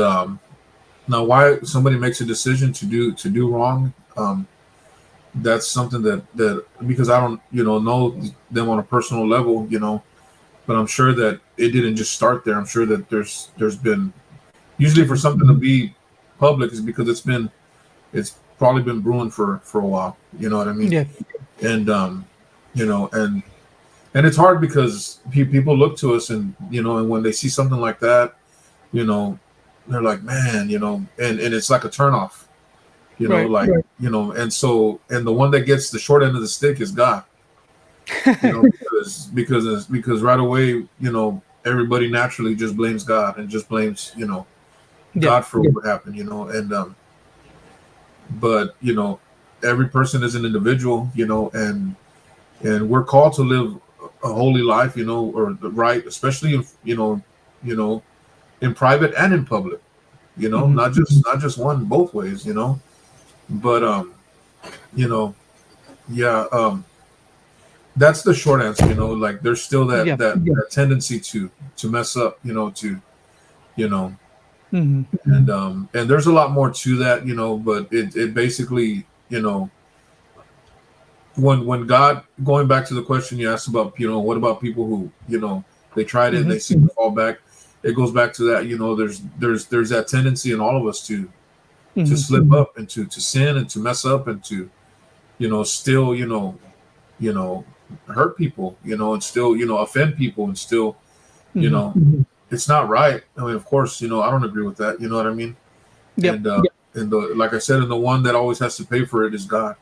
now, why somebody makes a decision to do wrong. That's something that because I don't know them on a personal level, but I'm sure that it didn't just start there. I'm sure that there's been, usually, for something to be public, is because it's probably been brewing for a while. You know what I mean? Yeah. And and it's hard because people look to us, and when they see something like that, you know they're like, man, and it's like a turnoff. Right. Like, and the one that gets the short end of the stick is God. Because right away, everybody naturally just blames God, and just blames, Yeah. God for what happened, and but every person is an individual, and we're called to live a holy life, or the right, especially in, you know, in private and in public, Mm-hmm. not just one, both ways, But you know, yeah, that's the short answer. Like there's still that Yeah. that tendency to mess up, you know, Mm-hmm. and there's a lot more to that, but it basically, when God, going back to the question you asked about, what about people who, they tried it and Mm-hmm. they seem to fall back. It goes back to that, there's that tendency in all of us to Mm-hmm. slip up and to sin and to mess up and to, still, you know, hurt people, and still, offend people and still, you Mm-hmm. know, it's not right. I mean, of course, I don't agree with that. You know what I mean? Yep. And and like I said, and the one that always has to pay for it is God.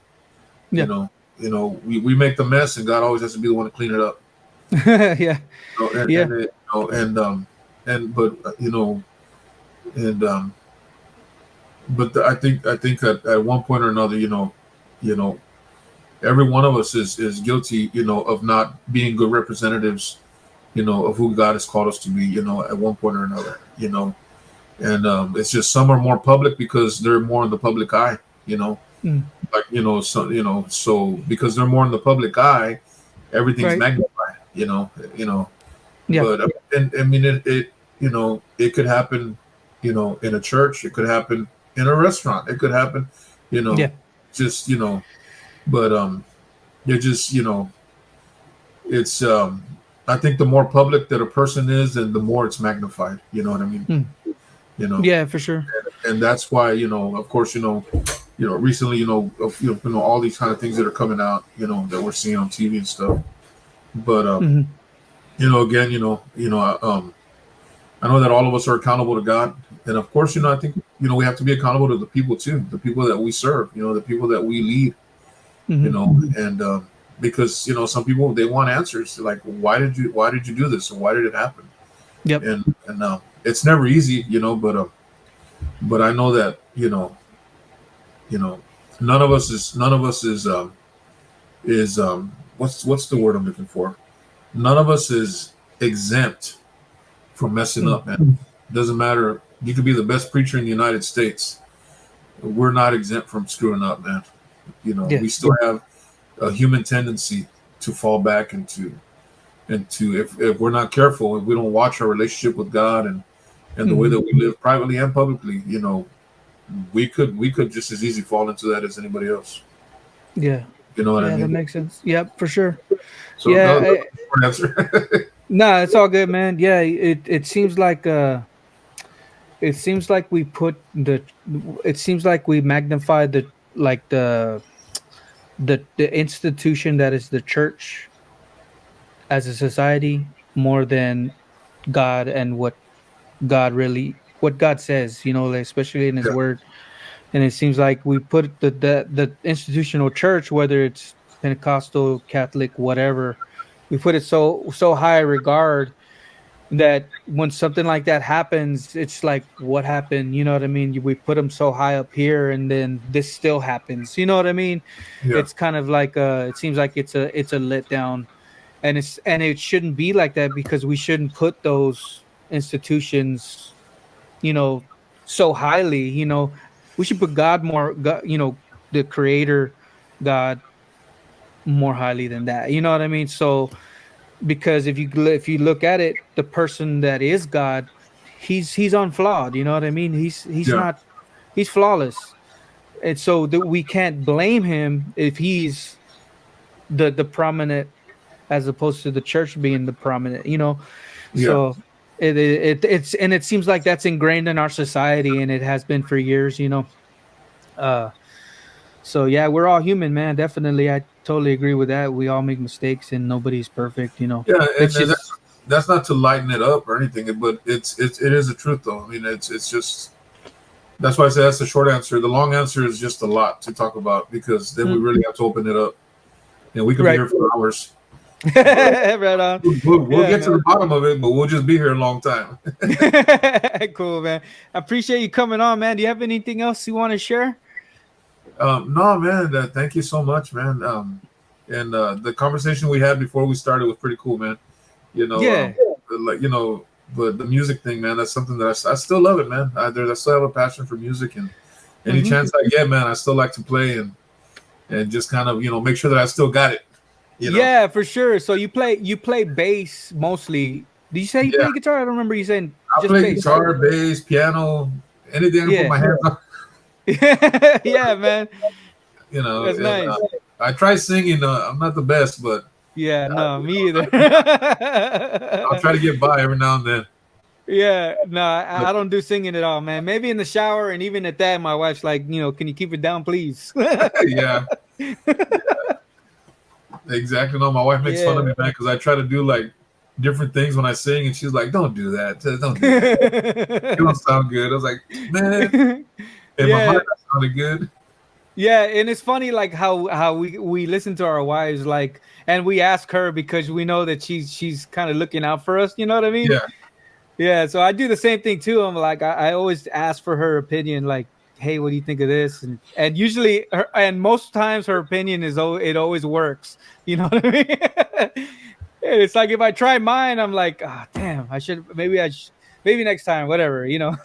You Yeah. know, we make the mess, and God always has to be the one to clean it up. Yeah. And Yeah. and but and but I think that at one point or another, you know, every one of us is guilty, of not being good representatives, of who God has called us to be, at one point or another, and it's just some are more public because they're more in the public eye, Mm. like so because they're more in the public eye, everything's Right. magnified, Yeah. but and I mean it could happen, in a church, it could happen in a restaurant, it could happen, you know Yeah. just but it just it's I think the more public that a person is, and the more it's magnified, you know what I mean, Mm. you know Yeah, for sure. and that's why, of course, recently, all these kind of things that are coming out, that we're seeing on TV and stuff. But Mm-hmm. again, I know that all of us are accountable to God, and of course, I think we have to be accountable to the people too, the people that we serve, the people that we lead, Mm-hmm. and because some people, they want answers, like why did you do this, or why did it happen, Yep. and it's never easy, but I know that you know none of us is what's the word I'm looking for? None of us is exempt from messing Mm. up, man. Doesn't matter. You could be the best preacher in the United States. We're not exempt from screwing up, man. Yeah. We still have a human tendency to fall back and to if we're not careful, if we don't watch our relationship with God and the way Mm-hmm. that we live privately and publicly, we could just as easy fall into that as anybody else. Yeah. You know what I Yeah, that mean? makes sense. Yep, for sure. So Yeah. that's the short answer. No, it's all good, man. Yeah, it seems like it seems like we put the it seems like we magnify the like the institution that is the church as a society more than God and what God says, like, especially in his Yeah, word. And it seems like we put the institutional church, whether it's Pentecostal, Catholic, whatever, we put it so high regard that when something like that happens, it's like, what happened? You know what I mean? We put them so high up here, and then this still happens. You know what I mean? yeah, It's kind of like it seems like it's a letdown, and it shouldn't be like that because we shouldn't put those institutions, you know, so highly. We should put God more, God, the Creator, God, more highly than that. You know what I mean? So because if you look at it, the person that is God, he's unflawed. You know what I mean? He's yeah, not he's flawless, and so that we can't blame him if he's the prominent as opposed to the church being the prominent. yeah, So it's and it seems like that's ingrained in our society, and it has been for years. Uh, so yeah, we're all human, man. Definitely, I totally agree with that. We all make mistakes, and nobody's perfect. yeah. It's And just that's not to lighten it up or anything, but it is the truth, though. I mean, it's just that's why I say that's the short answer. The long answer is just a lot to talk about, because then we mm, really have to open it up, and we could be right. here for hours. But Right on. we'll Yeah, get to man. the bottom of it, but we'll just be here a long time. Cool, man. I appreciate you coming on, man. Do you have anything else you want to share? No, man. Thank you so much, man. and the conversation we had before we started was pretty cool, man. You know, Yeah. like the music thing, man. That's something that I still love it, man. I still have a passion for music, and any chance I get, man, I still like to play and just kind of make sure that I still got it. Yeah, for sure. So you play bass mostly. Did you say you play guitar? I don't remember you saying I just play bass. guitar, bass, piano, anything I can put my hands on. Yeah, man. That's And, nice. I try singing. I'm not the best, but yeah, no, me either. I'll try to get by every now and then. Yeah, no, I don't do singing at all, man. Maybe in the shower, and even at that, my wife's like, can you keep it down, please? Yeah. Exactly. No, my wife makes fun of me, man, because I try to do like different things when I sing, and she's like, "Don't do that. Don't do that. You don't sound good." I was like, "Man, in my mind, that sounded good." Yeah, and it's funny, like how we listen to our wives, like, and we ask her because we know that she's kind of looking out for us. You know what I mean? Yeah. Yeah. So I do the same thing too. I'm like, I always ask for her opinion, like, hey, what do you think of this? And usually, and most times her opinion it always works. You know what I mean? It's like if I try mine, I'm like, damn, maybe next time, whatever. Yeah,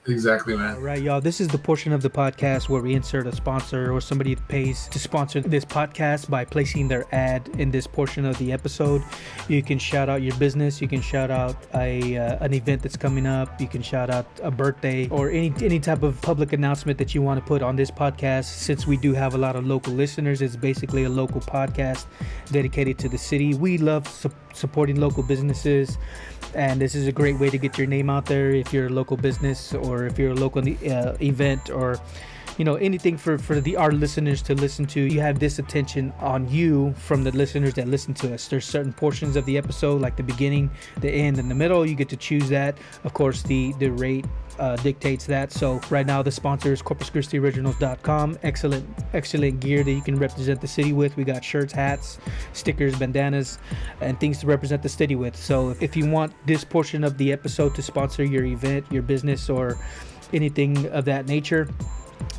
exactly, man. All right, y'all. This is the portion of the podcast where we insert a sponsor or somebody that pays to sponsor this podcast by placing their ad in this portion of the episode. You can shout out your business. You can shout out an event that's coming up. You can shout out a birthday or any type of public announcement that you want to put on this podcast. Since we do have a lot of local listeners, it's basically a local podcast dedicated to the city. We love supporting local businesses, and this is a great way to get your name out there if you're a local business or if you're a local event or anything for our listeners to listen to. You have this attention on you from the listeners that listen to us. There's certain portions of the episode, like the beginning, the end, and the middle. You get to choose that. Of course, the rate dictates that. So right now the sponsor is CorpusChristiOriginals.com. Excellent gear that you can represent the city with. We got shirts, hats, stickers, bandanas, and things to represent the city with. So if you want this portion of the episode to sponsor your event, your business, or anything of that nature,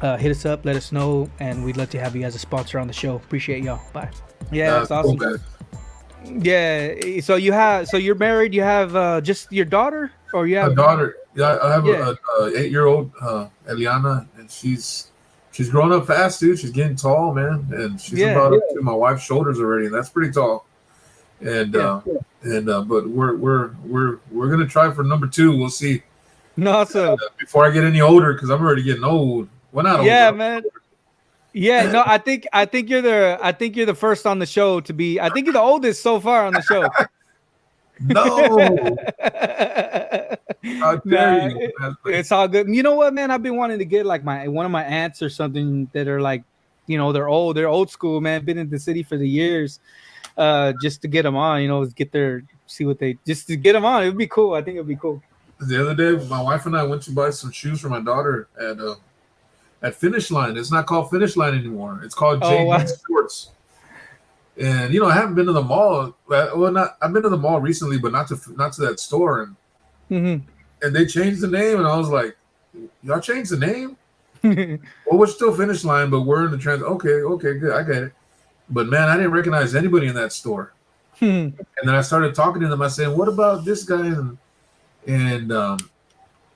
hit us up, let us know, and we'd love to have you as a sponsor on the show. Appreciate y'all. Bye. Yeah, that's awesome. Cool, yeah, so you're married. You have just your daughter, or you have a daughter? Yeah, I have a 8-year-old Eliana, and she's growing up fast, dude. She's getting tall, man, and she's about up to my wife's shoulders already, and that's pretty tall. And but we're gonna try for number 2. We'll see. Awesome. Before I get any older, because I'm already getting old. Well, not old. Yeah, man. Yeah, no, I think you're the first on the show to be. I think you're the oldest so far on the show. No. How dare you? It's all good. You know what, man? I've been wanting to get like one of my aunts or something that are like, they're old school, man. Been in the city for the years, just to get them on. Just to get them on. It would be cool. I think it would be cool. The other day, my wife and I went to buy some shoes for my daughter at Finish Line. It's not called Finish Line anymore. It's called JD Sports. And I haven't been to the mall. Well, I've been to the mall recently, but not to that store. And they changed the name, and I was like, "Y'all changed the name? Well, we're still Finish Line, but we're in the trans." Okay, good, I get it. But man, I didn't recognize anybody in that store. And then I started talking to them. I said, "What about this guy?" And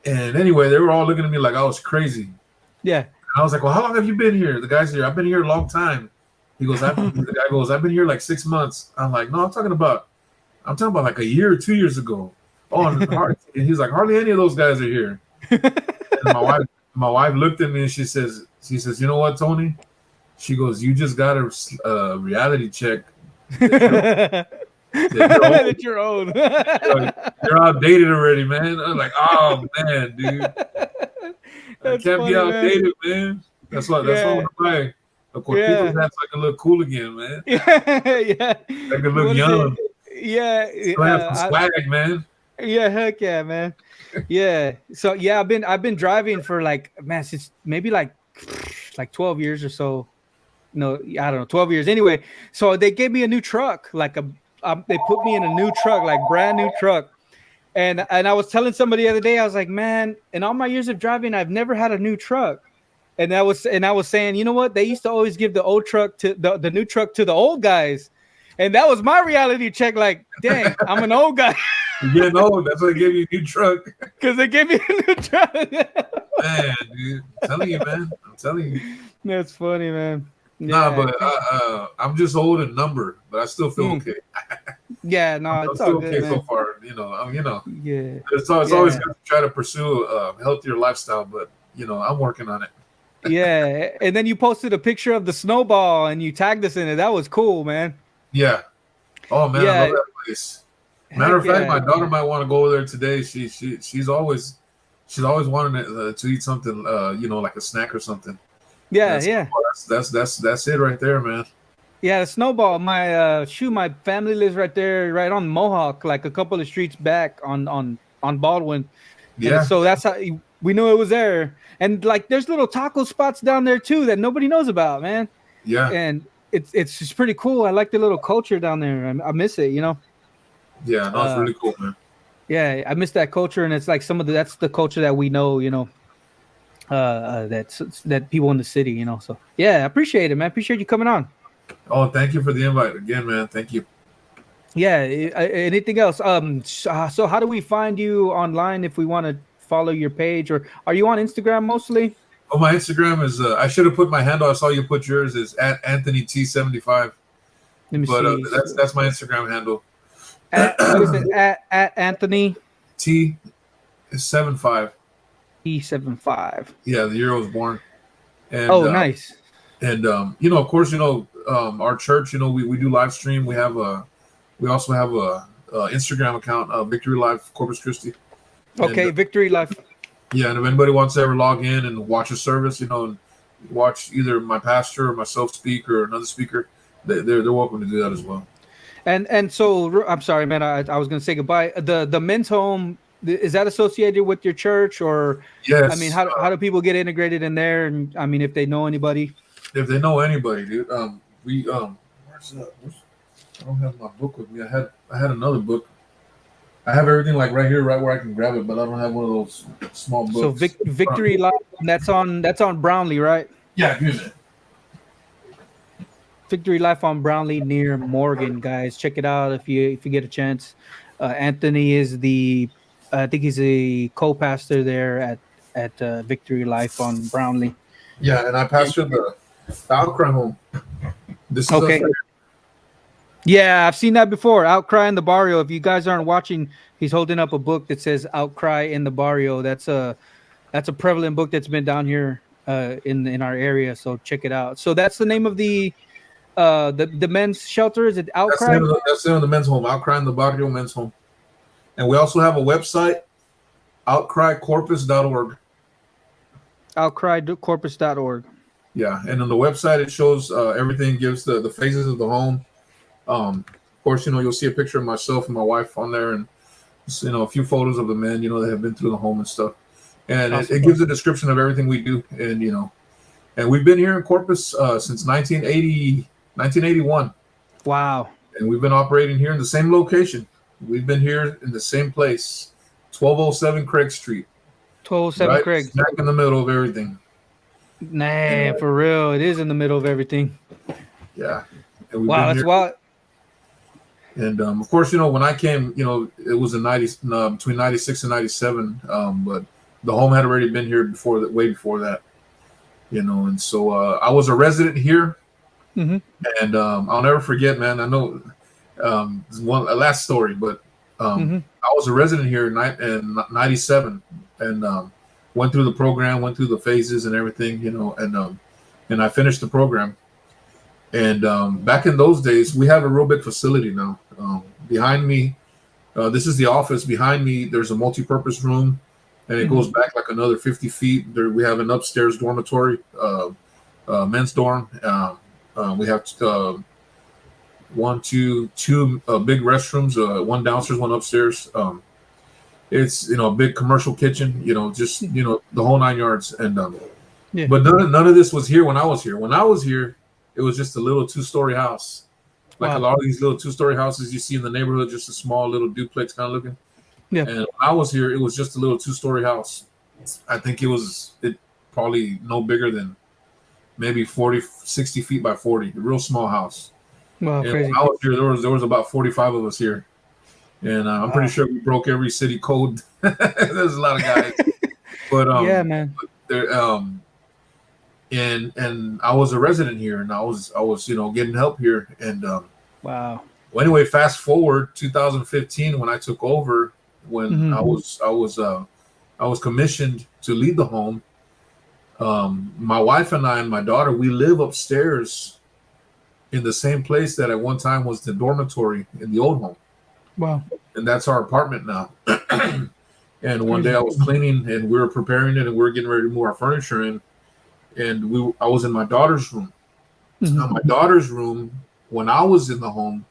anyway, they were all looking at me like I was crazy. Yeah. And I was like, "Well, how long have you been here?" The guy's here. "I've been here a long time." He goes, the guy goes, "I've been here like 6 months." I'm like, "No, I'm talking about like a year or 2 years ago." Oh, and he's like, "Hardly any of those guys are here." And my wife looked at me and she says, "You know what, Tony?" She goes, "You just got a reality check. That you're old. You're outdated already, man." I'm like, "Oh man, dude, I can't be outdated, man." That's what I'm like. Of course, people have to look cool again, man. Yeah. I can look young. Yeah. Still have some swag, man. Yeah, heck yeah, man. Yeah. So yeah, I've been driving for since maybe like 12 years or so. No, I don't know, 12 years. Anyway, so they gave me a new truck, they put me in a new truck, like brand new truck. And I was telling somebody the other day, I was like, man, in all my years of driving, I've never had a new truck. And I was saying, you know what? They used to always give the old truck to the new truck to the old guys. And that was my reality check. Like, dang, I'm an old guy. You're getting old. That's why they gave you a new truck. Because they gave me a new truck. Man, dude. I'm telling you, man. I'm telling you. That's funny, man. Nah, but I'm just old in number, but I still feel okay. Yeah, no, I'm it's still all good, okay man. so far. Yeah. It's always good to try to pursue a healthier lifestyle, but I'm working on it. Yeah, and then you posted a picture of the snowball and you tagged us in it. That was cool, man. Yeah. Oh man, I love that place. Matter of fact, my daughter might want to go over there today. She's always wanted to eat something, like a snack or something. Yeah, That's it right there, man. Yeah, the snowball. My family lives right there, right on Mohawk, like a couple of streets back on Baldwin. Yeah. And so that's how we knew it was there. And like, there's little taco spots down there too that nobody knows about, man. Yeah. And it's just pretty cool. I like the little culture down there. I miss it, Yeah, no, it's really cool, man. Yeah, I miss that culture, and it's like that's the culture that we know, that people in the city, So yeah, I appreciate it, man. I appreciate you coming on. Oh, thank you for the invite again, man. Thank you. Yeah. Anything else? So how do we find you online if we want to follow your page, or are you on Instagram mostly? Oh, my Instagram is. I should have put my handle. I saw you put yours is at Anthony T75. Let me see. That's my Instagram handle. What is it? At Anthony T75. T75. Yeah, the year I was born. And, nice. And of course, our church. We do live stream. We also have a Instagram account, Victory Life Corpus Christi. Okay, and, Victory Life. Yeah, and if anybody wants to ever log in and watch a service, and watch either my pastor or myself speak or another speaker, they're welcome to do that as well. And so I'm sorry, man. I was going to say goodbye. The men's home, is that associated with your church, or? Yes. I mean, how do people get integrated in there? And I mean, if they know anybody. If they know anybody, dude. Where's that? I don't have my book with me. I had another book. I have everything like right here, right where I can grab it, but I don't have one of those small books. So Victory Life, that's on Brownlee, right? Yeah, give it. Victory Life on Brownlee near Morgan, guys. Check it out if you get a chance. Anthony is I think he's a co-pastor there at Victory Life on Brownlee. Yeah, and I pastored the Outcry home. This is okay. Yeah, I've seen that before. Outcry in the Barrio. If you guys aren't watching, he's holding up a book that says Outcry in the Barrio. That's a prevalent book that's been down here in our area. So check it out. So that's the name of the men's shelter. Is it Outcry? That's the name of the men's home. Outcry in the Barrio men's home. And we also have a website, outcrycorpus.org. Outcrycorpus.org. Yeah, and on the website it shows everything, gives the phases of the home. Of course, you'll see a picture of myself and my wife on there, and a few photos of the men, that have been through the home and stuff. And awesome. It gives a description of everything we do, and and we've been here in Corpus since 1981. Wow! And we've been operating here in the same location. We've been here in the same place, 1207 Craig Street. 1207 right? Craig. Smack in the middle of everything. Nah, for real, it is in the middle of everything. Yeah. Wow, that's wild. And of course, when I came, it was in between 96 and 97. But the home had already been here way before that. And so I was a resident here. Mm-hmm. And I'll never forget, man. I know a last story, but mm-hmm. I was a resident here in 97, and went through the program, went through the phases and everything, and I finished the program. And back in those days, we have a real big facility now. Behind me, this is the office. Behind me, there's a multi-purpose room, and it goes back like another 50 feet. There, we have an upstairs dormitory, men's dorm. We have two big restrooms, one downstairs, one upstairs. It's a big commercial kitchen, the whole 9 yards. And but none of this was here when I was here. When I was here, it was just a little 2-story house. Like a lot of these little 2-story houses you see in the neighborhood, just a small little duplex kind of looking. Yeah. And when I was here, it was just a little 2-story house. I think it probably no bigger than maybe 40, 60 feet by 40, a real small house. Wow, And when crazy. I was here, there was about 45 of us here, and I'm pretty Wow. sure we broke every city code. There's a lot of guys, but Yeah, man. there and I was a resident here, and I was getting help here, and Wow. well, anyway, fast forward 2015 when I took over, when Hmm. I was commissioned to lead the home. My wife and I and my daughter, we live upstairs in the same place that at one time was the dormitory in the old home, Wow. and that's our apartment now. And one day Crazy. I was cleaning, and we were preparing it, and we were getting ready to move our furniture in, and I was in my daughter's room. Hmm. Now, my daughter's room, when I was in the home,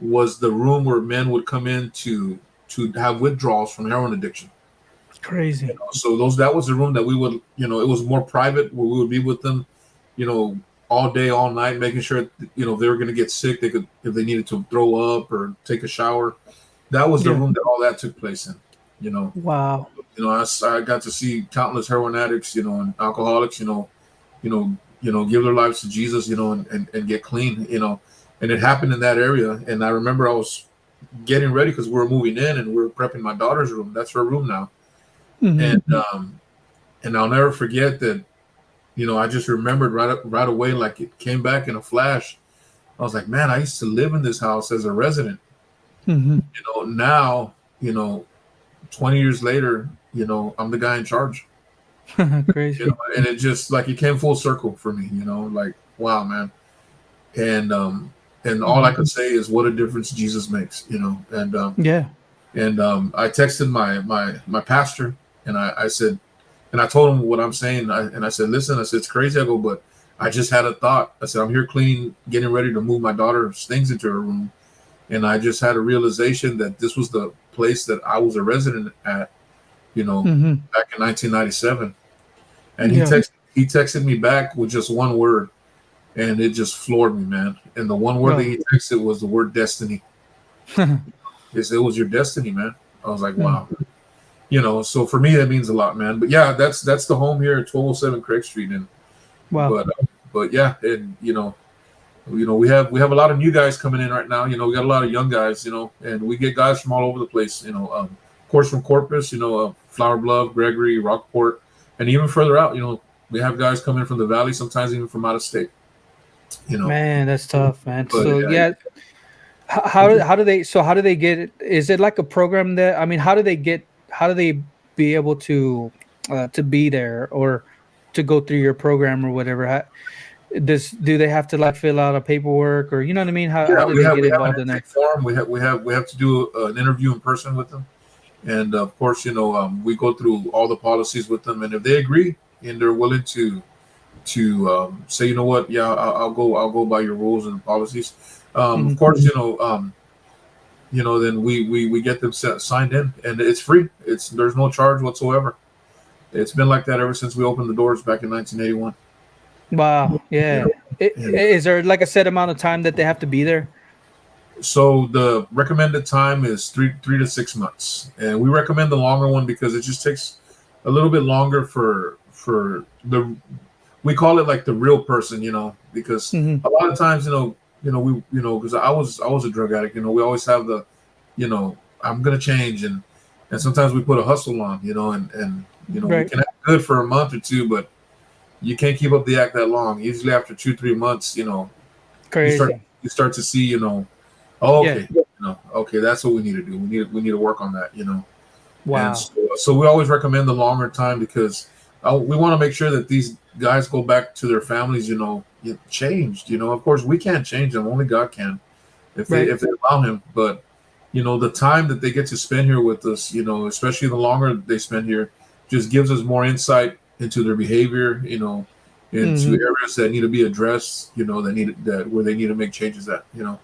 was the room where men would come in to have withdrawals from heroin addiction. Crazy. So that was the room that we would, it was more private, where we would be with them, you know, all day, all night, making sure, if they were going to get sick, they could, if they needed to throw up or take a shower. That was the Yeah. room that all that took place in. You know, Wow. I got to see countless heroin addicts, and alcoholics, give their lives to Jesus, and get clean, and it happened in that area. And I remember I was getting ready because we were moving in and we were prepping my daughter's room. That's her room now. Hmm. And I'll never forget that. I just remembered right away, like it came back in a flash. I was like, man, I used to live in this house as a resident. Hmm. Now, 20 years later, I'm the guy in charge. Crazy. And it just, like, it came full circle for me. Like, wow, man. And all I could say is what a difference Jesus makes. Yeah. And I texted my pastor, and I said, and I told him what I'm saying. And I said, listen, I said, it's crazy. I go, but I just had a thought. I said, I'm here cleaning, getting ready to move my daughter's things into her room. And I just had a realization that this was the place that I was a resident at, Hmm. back in 1997. And Yeah. he texted me back with just one word, and it just floored me, man. And the one word that he texted was the word destiny. It was your destiny, man. I was like, wow. So for me that means a lot, man. But yeah, that's the home here at 1207 Craig Street. And Wow. but yeah, and we have a lot of new guys coming in right now. We got a lot of young guys, and we get guys from all over the place. Of course from Corpus, Flower Bluff, Gregory, Rockport, and even further out. We have guys coming from the valley, sometimes even from out of state. Man, that's tough, man. But So yeah, how do they get it? Is it like a program that, I mean, how do they be able to be there, or to go through your program or whatever? Do they have to like fill out a paperwork, or you know what I mean? How yeah, do they get we have an involved in there? intake form. We have to do an interview in person with them, and of course, we go through all the policies with them, and if they agree and they're willing to say, you know what, yeah, I'll go by your rules and policies. Of course, then we get them signed in, and it's free. There's no charge whatsoever. It's been like that ever since we opened the doors back in 1981. Wow. You Yeah. know, and Is there like a set amount of time that they have to be there? so the recommended time is three to 6 months, and we recommend the longer one because it just takes a little bit longer for the, we call it like the real person, because Hmm. a lot of times, because I was a drug addict, we always have the, I'm gonna change, and sometimes we put a hustle on, and we Right. can act good for a month or two, but you can't keep up the act that long. Usually after 2-3 months, you start Crazy. you start to see, oh, Yeah. okay, okay, that's what we need to do. We need to work on that. And Wow. so we always recommend the longer time because we want to make sure that these guys go back to their families, changed. Of course, we can't change them; only God can, if they Right. if they allow Him. But the time that they get to spend here with us, especially the longer they spend here, just gives us more insight into their behavior, into Hmm. areas that need to be addressed, that where they need to make changes at. Yeah.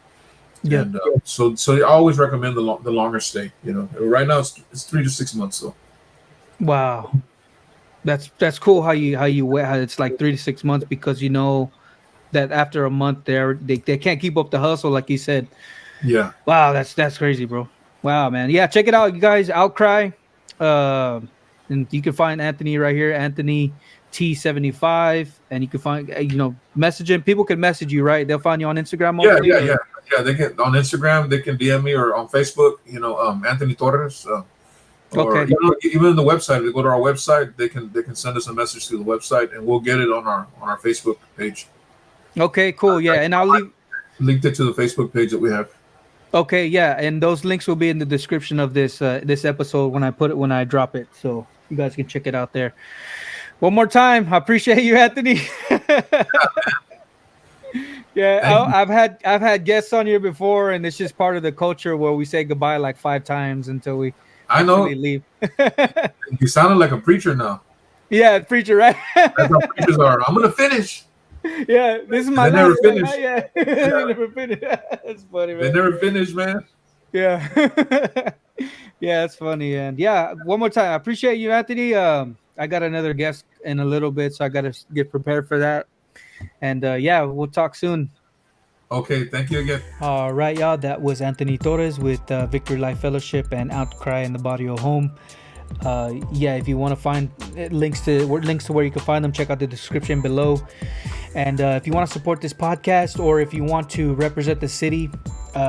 And so I always recommend the longer stay. Right now it's 3 to 6 months. So Wow. That's cool how it's like 3 to 6 months, because that after a month they can't keep up the hustle like you said. yeah, Wow, that's crazy, bro. Wow, man. Yeah, check it out, you guys. Outcry. Uh, And you can find Anthony right here, Anthony T75, and you can find message him. People can message you, right? They'll find you on Instagram mostly. Yeah. They can on Instagram. They can DM me or on Facebook. Anthony Torres. Or Okay. even the website. They go to our website. They can send us a message through the website, and we'll get it on our Facebook page. Okay, cool. Yeah, and I'll leave linked it to the Facebook page that we have. Okay, yeah, and those links will be in the description of this episode when I drop it, so you guys can check it out there. One more time, I appreciate you, Anthony. Yeah, I've had guests on here before, and it's just part of the culture where we say goodbye like 5 times until we leave. You sounded like a preacher now. Yeah, preacher, right? That's how preachers are. I'm gonna finish. Yeah, this is my last. Never finish. Yeah, they never finish. That's funny, man. They never finish, man. Yeah, yeah, that's funny. And yeah, one more time, I appreciate you, Anthony. I got another guest in a little bit, so I got to get prepared for that. And yeah, we'll talk soon. Okay, thank you again. All right, y'all. That was Anthony Torres with Victory Life Fellowship and Outcry in the Barrio home. Yeah, if you want to find links to where you can find them, check out the description below. And if you want to support this podcast, or if you want to represent the city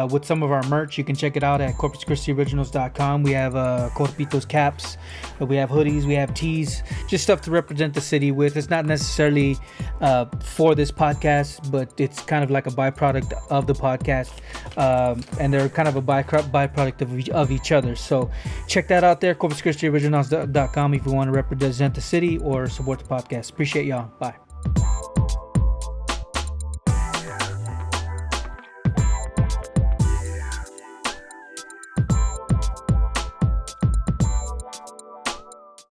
with some of our merch, you can check it out at Corpus Christi Originals.com. We have Corpitos caps, we have hoodies, we have tees, just stuff to represent the city with. It's not necessarily for this podcast, but it's kind of like a byproduct of the podcast, and they're kind of a byproduct of each other. So check that out there, Corpus Christi Originals.com, if you want to represent the city or support the podcast. Appreciate y'all. Bye.